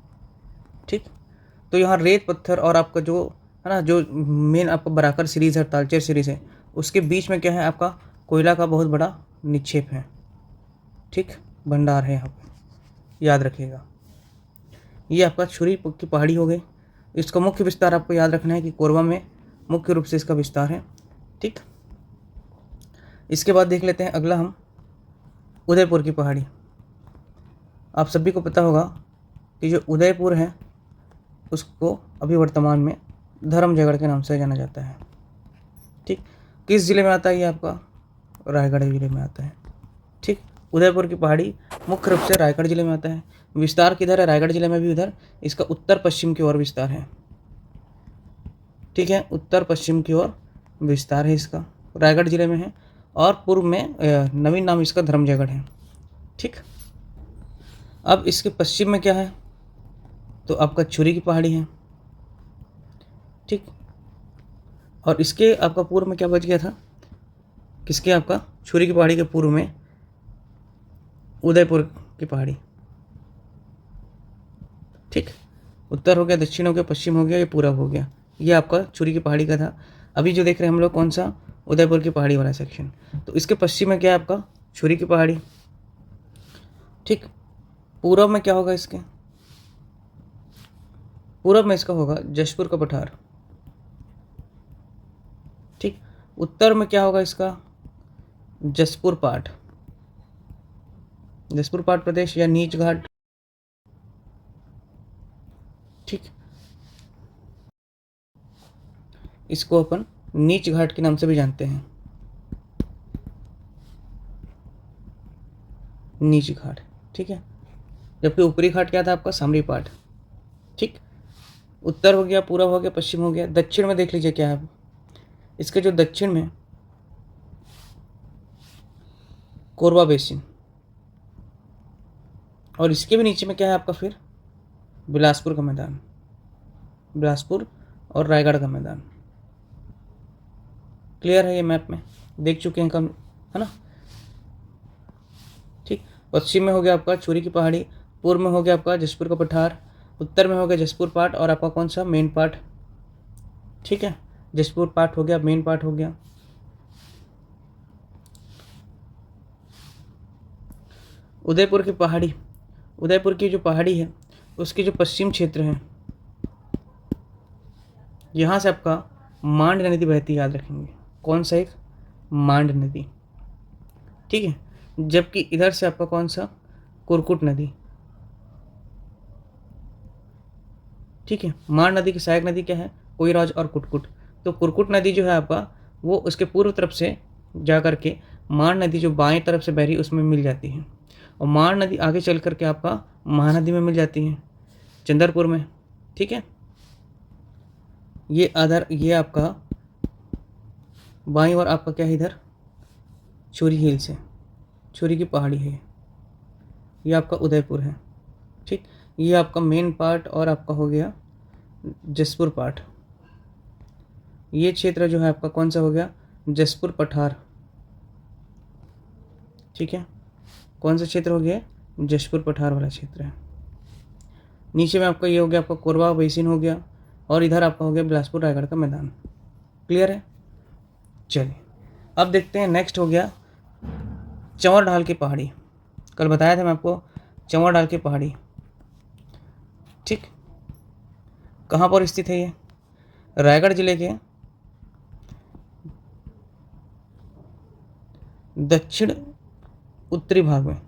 ठीक। तो यहाँ रेत पत्थर और आपका जो है ना, जो मेन आपका बराकर सीरीज़ है, तालचेर सीरीज़ है, उसके बीच में क्या है, आपका कोयला का बहुत बड़ा निक्षेप है, ठीक, भंडार है यहाँ पे, याद रखिएगा। ये आपका छुरी की पहाड़ी हो गई। इसका मुख्य विस्तार आपको याद रखना है कि कोरबा में मुख्य रूप से इसका विस्तार है, ठीक। इसके बाद देख लेते हैं अगला हम, उदयपुर की पहाड़ी। आप सभी को पता होगा कि जो उदयपुर है उसको अभी वर्तमान में धर्मजयगढ़ के नाम से जाना जाता है, ठीक। किस ज़िले में आता है ये आपका, रायगढ़ जिले में आता है, ठीक। उदयपुर की पहाड़ी मुख्य रूप से रायगढ़ जिले में आता है। विस्तार किधर है, रायगढ़ जिले में भी उधर, इसका उत्तर पश्चिम की ओर विस्तार है, ठीक है, उत्तर पश्चिम की ओर विस्तार है इसका, रायगढ़ जिले में है। और पूर्व में नवीन नाम इसका धर्मजयगढ़ है, ठीक। अब इसके पश्चिम में क्या है, तो आपका छुरी की पहाड़ी है, ठीक। और इसके आपका पूर्व में क्या बच गया था, किसके, आपका छुरी की पहाड़ी के पूर्व में उदयपुर की पहाड़ी, ठीक। उत्तर हो गया, दक्षिण हो गया, पश्चिम हो गया, ये पूरब हो गया। ये आपका छुरी की पहाड़ी का था। अभी जो देख रहे हैं हम लोग कौन सा, उदयपुर की पहाड़ी वाला सेक्शन। तो इसके पश्चिम में क्या है आपका, छुरी की पहाड़ी, ठीक। पूरब में क्या होगा इसके, पूरब में इसका होगा जशपुर का पठार, ठीक। उत्तर में क्या होगा इसका, जसपुर पाट, जसपुर पाट प्रदेश या नीच घाट, ठीक। इसको अपन नीच घाट के नाम से भी जानते हैं, नीच घाट, ठीक है। जबकि ऊपरी घाट क्या था आपका, सामरी पाट, ठीक। उत्तर हो गया, पूरब हो गया, पश्चिम हो गया। दक्षिण में देख लीजिए क्या है, इसके जो दक्षिण में कोरबा बेसिन, और इसके भी नीचे में क्या है आपका फिर बिलासपुर का मैदान, बिलासपुर और रायगढ़ का मैदान। क्लियर है, ये मैप में देख चुके हैं कम, है ना, ठीक। पश्चिम में हो गया आपका छुरी की पहाड़ी, पूर्व में हो गया आपका जसपुर का पठार, उत्तर में हो गया जसपुर पाट और आपका कौन सा, मेन पाट, ठीक है। जसपुर पाट हो गया, मेन पाट हो गया। उदयपुर की पहाड़ी, उदयपुर की जो पहाड़ी है उसकी जो पश्चिम क्षेत्र है, यहाँ से आपका मांड नदी बहती, याद रखेंगे, कौन सा, एक मांड नदी, ठीक है। जबकि इधर से आपका कौन सा, कुरकुट नदी, ठीक है। मांड नदी की सहायक नदी क्या है, कोईराज और कुटकुट। तो कुरकुट नदी जो है आपका, वो उसके पूर्व तरफ से जा कर के मांड नदी जो बाएं तरफ से बह रही उसमें मिल जाती है, और मांड नदी आगे चल करके आपका महानदी में मिल जाती है, चंदरपुर में, ठीक है। ये आपका बाईं ओर आपका क्या है, इधर छुरी हिल्स है, छुरी की पहाड़ी है, ये आपका उदयपुर है, ठीक। ये आपका मेन पार्ट और आपका हो गया जसपुर पार्ट। ये क्षेत्र जो है आपका कौन सा हो गया, जसपुर पठार, ठीक है। कौन सा क्षेत्र हो गया, जसपुर पठार वाला क्षेत्र है, नीचे में आपका ये हो गया, आपका कोरबा बेसिन हो गया, और इधर आपका हो गया बिलासपुर रायगढ़ का मैदान। क्लियर है? चलिए अब देखते हैं, नेक्स्ट हो गया चंवर ढाल की पहाड़ी। कल बताया था मैं आपको चंवर ढाल की पहाड़ी, ठीक, कहाँ पर स्थित है ये? रायगढ़ जिले के दक्षिण उत्तरी भाग में,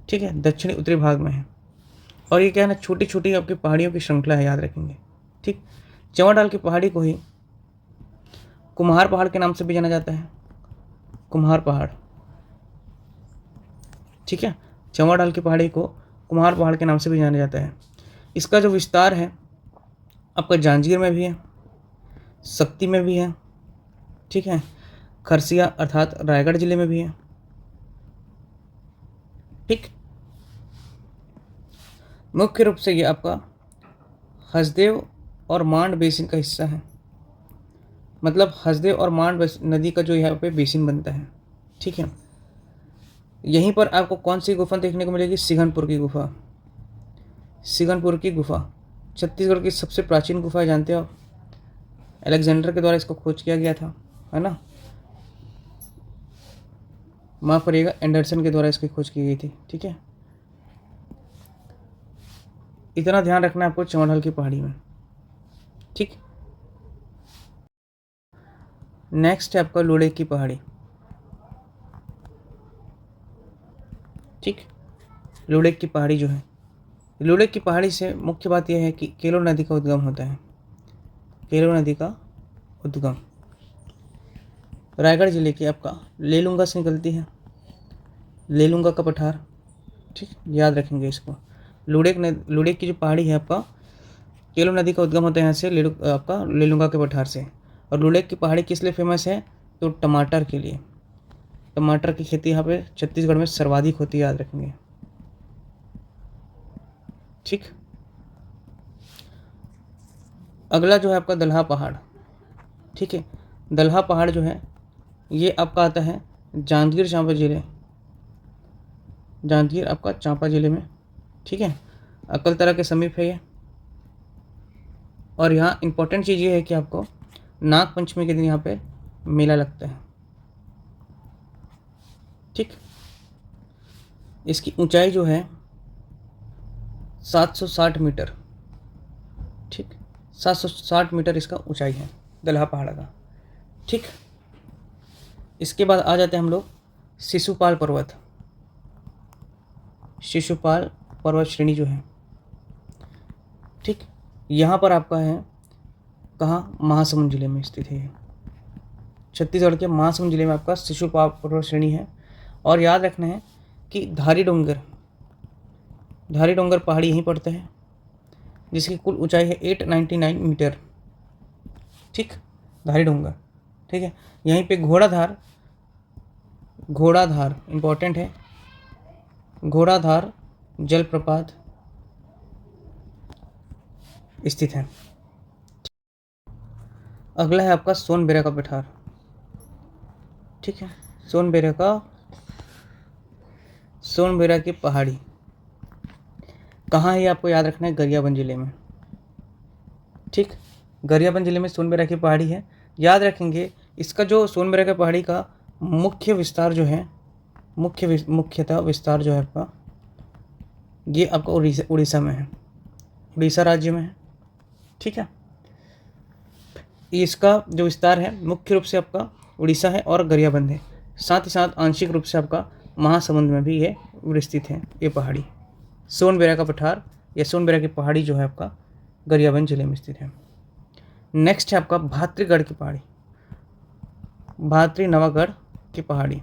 ठीक है, दक्षिणी उत्तरी भाग में है। और ये क्या है ना, छोटी छोटी आपकी पहाड़ियों की श्रृंखला है, याद रखेंगे, ठीक। चंवर ढाल की पहाड़ी को ही कुम्हार पहाड़ के नाम से भी जाना जाता है, कुम्हार पहाड़, ठीक है। चंवर ढाल की पहाड़ी को कुम्हार पहाड़ के नाम से भी जाना जाता है। इसका जो विस्तार है आपका जांजगीर में भी है, शक्ति में भी है, ठीक है, खरसिया अर्थात रायगढ़ जिले में भी है, ठीक। मुख्य रूप से ये आपका हसदेव और मांड बेसिन का हिस्सा है, मतलब हसदेव और मांड नदी का जो यहाँ पे बेसिन बनता है, ठीक है। यहीं पर आपको कौन सी गुफा देखने को मिलेगी? सिंघनपुर की गुफा। सिंघनपुर की गुफा छत्तीसगढ़ की सबसे प्राचीन गुफा है, जानते हो आप? अलेक्जेंडर के द्वारा इसको खोज किया गया था, है ना, माफ़ करिएगा, एंडरसन के द्वारा इसकी खोज की गई थी, ठीक है। इतना ध्यान रखना है आपको चंवर ढाल की पहाड़ी में, ठीक। नेक्स्ट है आपका लोड़ेक की पहाड़ी, ठीक। लोड़ेक की पहाड़ी जो है, लोड़ेक की पहाड़ी से मुख्य बात यह है कि केलो नदी का उद्गम होता है, केलो नदी का उद्गम रायगढ़ जिले के आपका लेलुंगा से निकलती है, लेलुंगा का पठार, ठीक, याद रखेंगे इसको। लोड़ेक की जो पहाड़ी है आपका केलो नदी का उद्गम होता है यहाँ से, आपका लेलुंगा के पठार से। और लोड़ेक की पहाड़ी किस लिए फेमस है? तो टमाटर के लिए, टमाटर की खेती यहाँ पे छत्तीसगढ़ में सर्वाधिक होती है, याद रखेंगे, ठीक। अगला जो है आपका दल्हा पहाड़, ठीक है। दल्हा पहाड़ जो है ये आपका आता है जांजगीर चांपा जिले, जांजगीर आपका चांपा जिले में, ठीक है, अकलतरा के समीप है ये। और यहाँ इंपॉर्टेंट चीज़ ये है कि आपको नाग पंचमी के दिन यहाँ पे मेला लगता है, ठीक। इसकी ऊंचाई जो है 760 मीटर, ठीक, 760 मीटर इसका ऊंचाई है दल्हा पहाड़ का, ठीक। इसके बाद आ जाते हैं हम लोग शिशुपाल पर्वत, शिशुपाल पर्वत श्रेणी जो है, ठीक। यहाँ पर आपका है कहाँ? महासमुंद जिले में स्थित है, छत्तीसगढ़ के महासमुंद जिले में आपका शिशुपाल पर्वत श्रेणी है। और याद रखना है कि धारी डोंगर पहाड़ी यहीं पड़ता है, जिसकी कुल ऊंचाई है 899 मीटर, ठीक, धारी डोंगर, ठीक है। यहीं पे घोड़ाधार इंपॉर्टेंट है, घोड़ाधार जलप्रपात स्थित है। अगला है आपका सोनबेरा का पठार, ठीक है, सोनबेरा की पहाड़ी कहाँ है ये आपको याद रखना है? गरियाबंद जिले में, ठीक, गरियाबंद जिले में सोनबेरा की पहाड़ी है, याद रखेंगे। इसका जो सोनबेरा की पहाड़ी का मुख्य विस्तार जो है, मुख्यतः विस्तार जो है आपका, ये आपका उड़ीसा में है, उड़ीसा राज्य में है, ठीक है। इसका जो विस्तार है मुख्य रूप से आपका उड़ीसा है और गरियाबंद है, साथ ही साथ आंशिक रूप से आपका महासमुंद में भी ये विस्तृत है ये पहाड़ी। सोनबेरा का पठार या सोनबेरा की पहाड़ी जो है आपका गरियाबंद जिले में स्थित है। नेक्स्ट है आपका भातृगढ़ की पहाड़ी, भातृ नवागढ़ की पहाड़ी,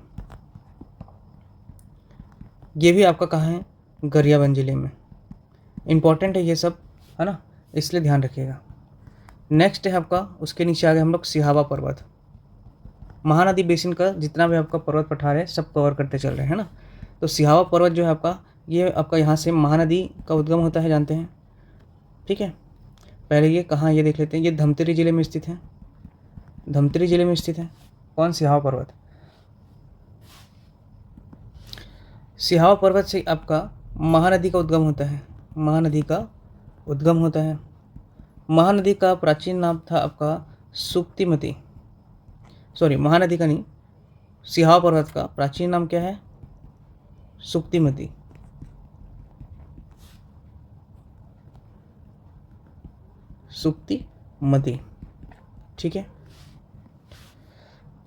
ये भी आपका कहाँ है? गरियाबंद जिले में। इम्पॉर्टेंट है ये सब, है ना, इसलिए ध्यान रखिएगा। नेक्स्ट है आपका, उसके नीचे आ गए हम लोग सिहावा पर्वत, महानदी बेसिन का जितना भी आपका पर्वत पठार है सब कवर करते चल रहे हैं ना। तो सिहावा पर्वत जो है आपका, ये आपका यहाँ से महानदी का उद्गम होता है, जानते हैं, ठीक है। पहले ये कहाँ, ये देख लेते हैं, ये धमतरी जिले में स्थित है, धमतरी जिले में स्थित है। कौन? सिहावा पर्वत। सिहावा पर्वत से आपका महानदी का उद्गम होता है, महानदी का उद्गम होता है। महानदी का प्राचीन नाम था आपका सुक्तिमती, सॉरी महानदी का नहीं, सिहावा पर्वत का प्राचीन नाम क्या है? सुक्तिमती। सुक्तिमती, ठीक है।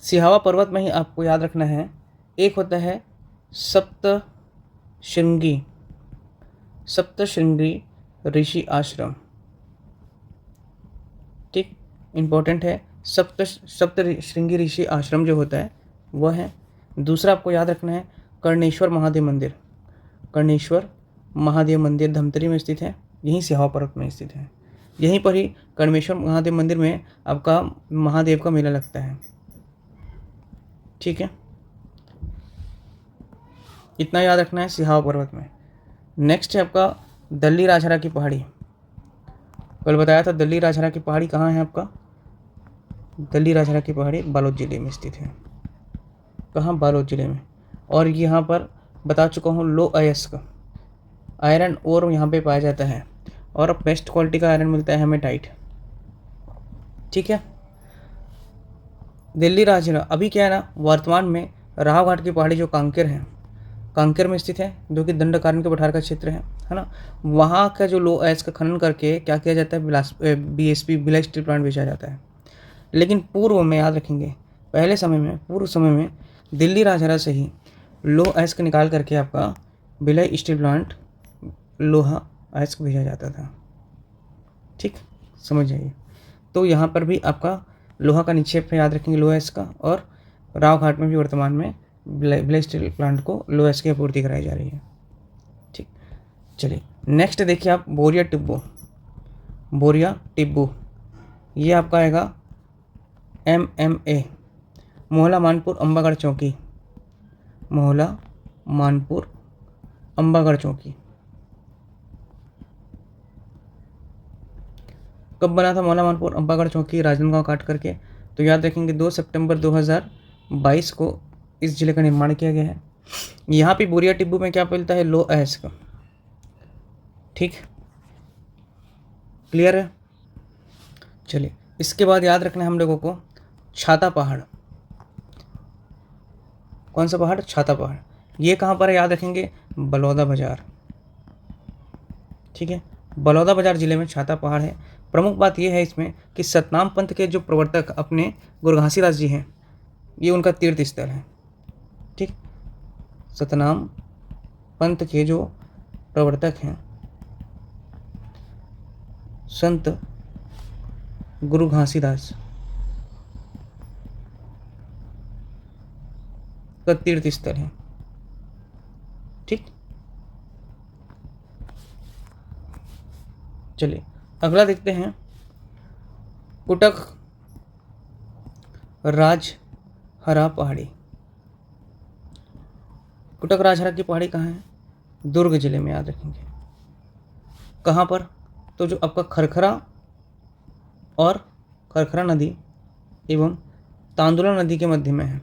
सिहावा पर्वत में ही आपको याद रखना है, एक होता है सप्तशृंगी ऋषि आश्रम, ठीक, इंपॉर्टेंट है। सप्तशृंगी ऋषि आश्रम जो होता है वह है। दूसरा आपको याद रखना है कर्णेश्वर महादेव मंदिर। कर्णेश्वर महादेव मंदिर धमतरी में स्थित है, यहीं सिहावा पर्वत में स्थित है। यहीं पर ही कर्णेश्वर महादेव मंदिर में आपका महादेव का मेला लगता है, ठीक है। इतना याद रखना है सिहावा पर्वत में। नेक्स्ट है आपका दल्ली राजहरा की पहाड़ी। कल बताया था दल्ली राजहरा की पहाड़ी कहाँ है आपका? दल्ली राजहरा की पहाड़ी बालोद जिले में स्थित है। कहाँ? बालोद जिले में। और यहाँ पर बता चुका हूँ लो अयस्क आयरन ओर यहाँ पे पाया जाता है और बेस्ट क्वालिटी का आयरन मिलता है हेमेटाइट, ठीक है। दिल्ली राजहरा अभी क्या है ना, वर्तमान में राव घाट की पहाड़ी जो कांकेर है, कांकेर में स्थित है, जो कि दंडकारण्य के पठार का क्षेत्र है ना। वहाँ का जो लो अयस्क का खनन करके क्या किया जाता है? BSP भिलाई स्टील प्लांट बेचा जाता है। लेकिन पूर्व में याद रखेंगे, पहले समय में, पूर्व समय में दिल्ली राजहरा से ही लो अयस्क निकाल करके आपका भिलाई स्टील प्लांट लोहा अयस्क भेजा जाता था, ठीक, समझ जाइए। तो यहाँ पर भी आपका लोहा का निक्षेप है, याद रखेंगे लो अयस्क का। और राव घाट में भी वर्तमान में भिलाई स्टील प्लांट को लो अयस्क की आपूर्ति कराई जा रही है, ठीक। चलिए नेक्स्ट देखिए आप बोरिया टिब्बू, ये आपका आएगा MMA मोहला मानपुर अंबागढ़ चौकी, मोहला मानपुर अंबागढ़ चौकी। कब बना था मोहला मानपुर अंबागढ़ चौकी? राजनांदगांव काट करके। तो याद रखेंगे 2 सितंबर 2022 को इस जिले का निर्माण किया गया है। यहाँ पे बोरिया टिब्बू में क्या मिलता है? लो अयस्क, ठीक, क्लियर है। चलिए इसके बाद याद रखना है हम लोगों को छाता पहाड़। कौन सा पहाड़? छाता पहाड़। ये कहाँ पर है? याद रखेंगे बलौदा बाजार, ठीक है। बलौदा बाजार जिले में छाता पहाड़ है। प्रमुख बात यह है इसमें कि सतनाम पंथ के जो प्रवर्तक अपने गुरु घासीदास जी हैं, ये उनका तीर्थ स्थल है, ठीक। सतनाम पंथ के जो प्रवर्तक हैं संत गुरु घासीदास का तीर्थ स्थल है, ठीक। चलिए अगला देखते हैं कुटक राजहरा पहाड़ी। कुटक राजहरा की पहाड़ी कहाँ है? दुर्ग जिले में, याद रखेंगे। कहाँ पर? तो जो आपका खरखरा नदी एवं तांदुला नदी के मध्य में है,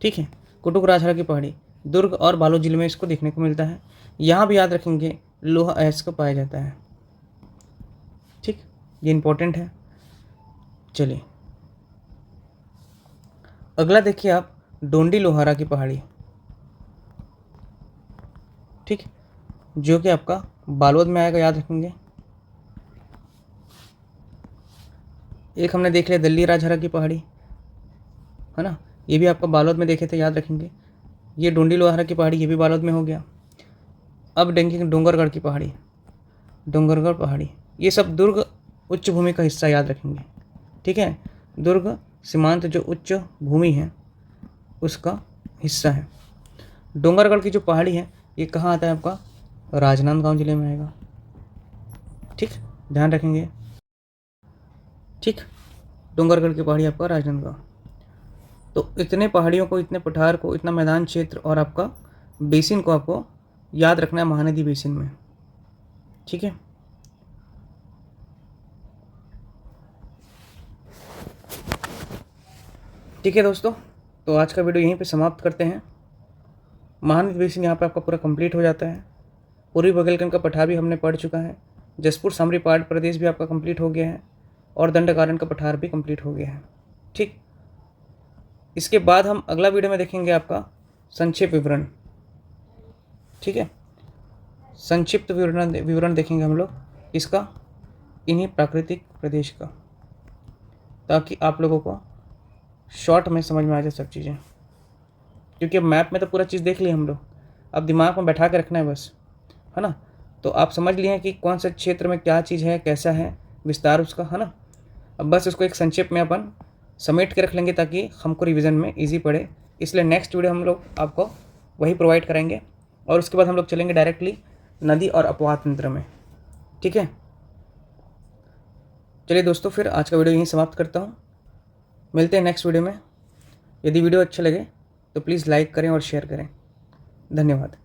ठीक है। कुटुक राजहरा की पहाड़ी दुर्ग और बालोद जिले में इसको देखने को मिलता है। यहाँ भी याद रखेंगे लोहा अयस्क पाया जाता है, ठीक, ये इंपॉर्टेंट है। चलिए अगला देखिए आप डोंडी लोहारा की पहाड़ी, ठीक, जो कि आपका बालोद में आएगा, याद रखेंगे। एक हमने देख लिया दिल्ली राजहरा की पहाड़ी, है ना, ये भी आपका बालोद में देखे थे, याद रखेंगे। ये डोंडी लोहारा की पहाड़ी, ये भी बालोद में हो गया। अब देखेंगे डोंगरगढ़ की पहाड़ी, डोंगरगढ़ पहाड़ी, ये सब दुर्ग उच्च भूमि का हिस्सा, याद रखेंगे, ठीक है। दुर्ग सीमांत जो उच्च भूमि है उसका हिस्सा है। डोंगरगढ़ की जो पहाड़ी है ये कहाँ आता है आपका? राजनांदगांव जिले में आएगा, ठीक, ध्यान रखेंगे, ठीक। डोंगरगढ़ की पहाड़ी आपका राजनांदगांव। तो इतने पहाड़ियों को, इतने पठार को, इतना मैदान क्षेत्र और आपका बेसिन को आपको याद रखना है महानदी बेसिन में, ठीक है। ठीक है दोस्तों, तो आज का वीडियो यहीं पे समाप्त करते हैं। महानदी बेसिन यहाँ पर आपका पूरा कंप्लीट हो जाता है। पूर्वी बुंदेलखंड का पठार भी हमने पढ़ चुका है। जसपुर सामरी पहाड़ प्रदेश भी आपका कंप्लीट हो गया है और दंडकारण्य का पठार भी कंप्लीट हो गया है। ठीक, इसके बाद हम अगला वीडियो में देखेंगे आपका संक्षिप्त विवरण। ठीक है, संक्षिप्त विवरण देखेंगे हम लोग इसका, इन्हीं प्राकृतिक प्रदेश का, ताकि आप लोगों को शॉर्ट में समझ में आ जाए सब चीज़ें। क्योंकि अब मैप में तो पूरा चीज़ देख ली हम लोग, अब दिमाग में बैठा के रखना है बस, है ना। तो आप समझ लिए हैं कि कौन से क्षेत्र में क्या चीज़ है, कैसा है विस्तार उसका, है ना। अब बस इसको एक संक्षेप में अपन समेट के रख लेंगे ताकि हमको रिवीजन में इजी पड़े। इसलिए नेक्स्ट वीडियो हम लोग आपको वही प्रोवाइड करेंगे और उसके बाद हम लोग चलेंगे डायरेक्टली नदी और अपवाह तंत्र में। ठीक है, चलिए दोस्तों, फिर आज का वीडियो यहीं समाप्त करता हूँ। मिलते हैं नेक्स्ट वीडियो में। यदि वीडियो अच्छा लगे तो प्लीज़ लाइक करें और शेयर करें। धन्यवाद।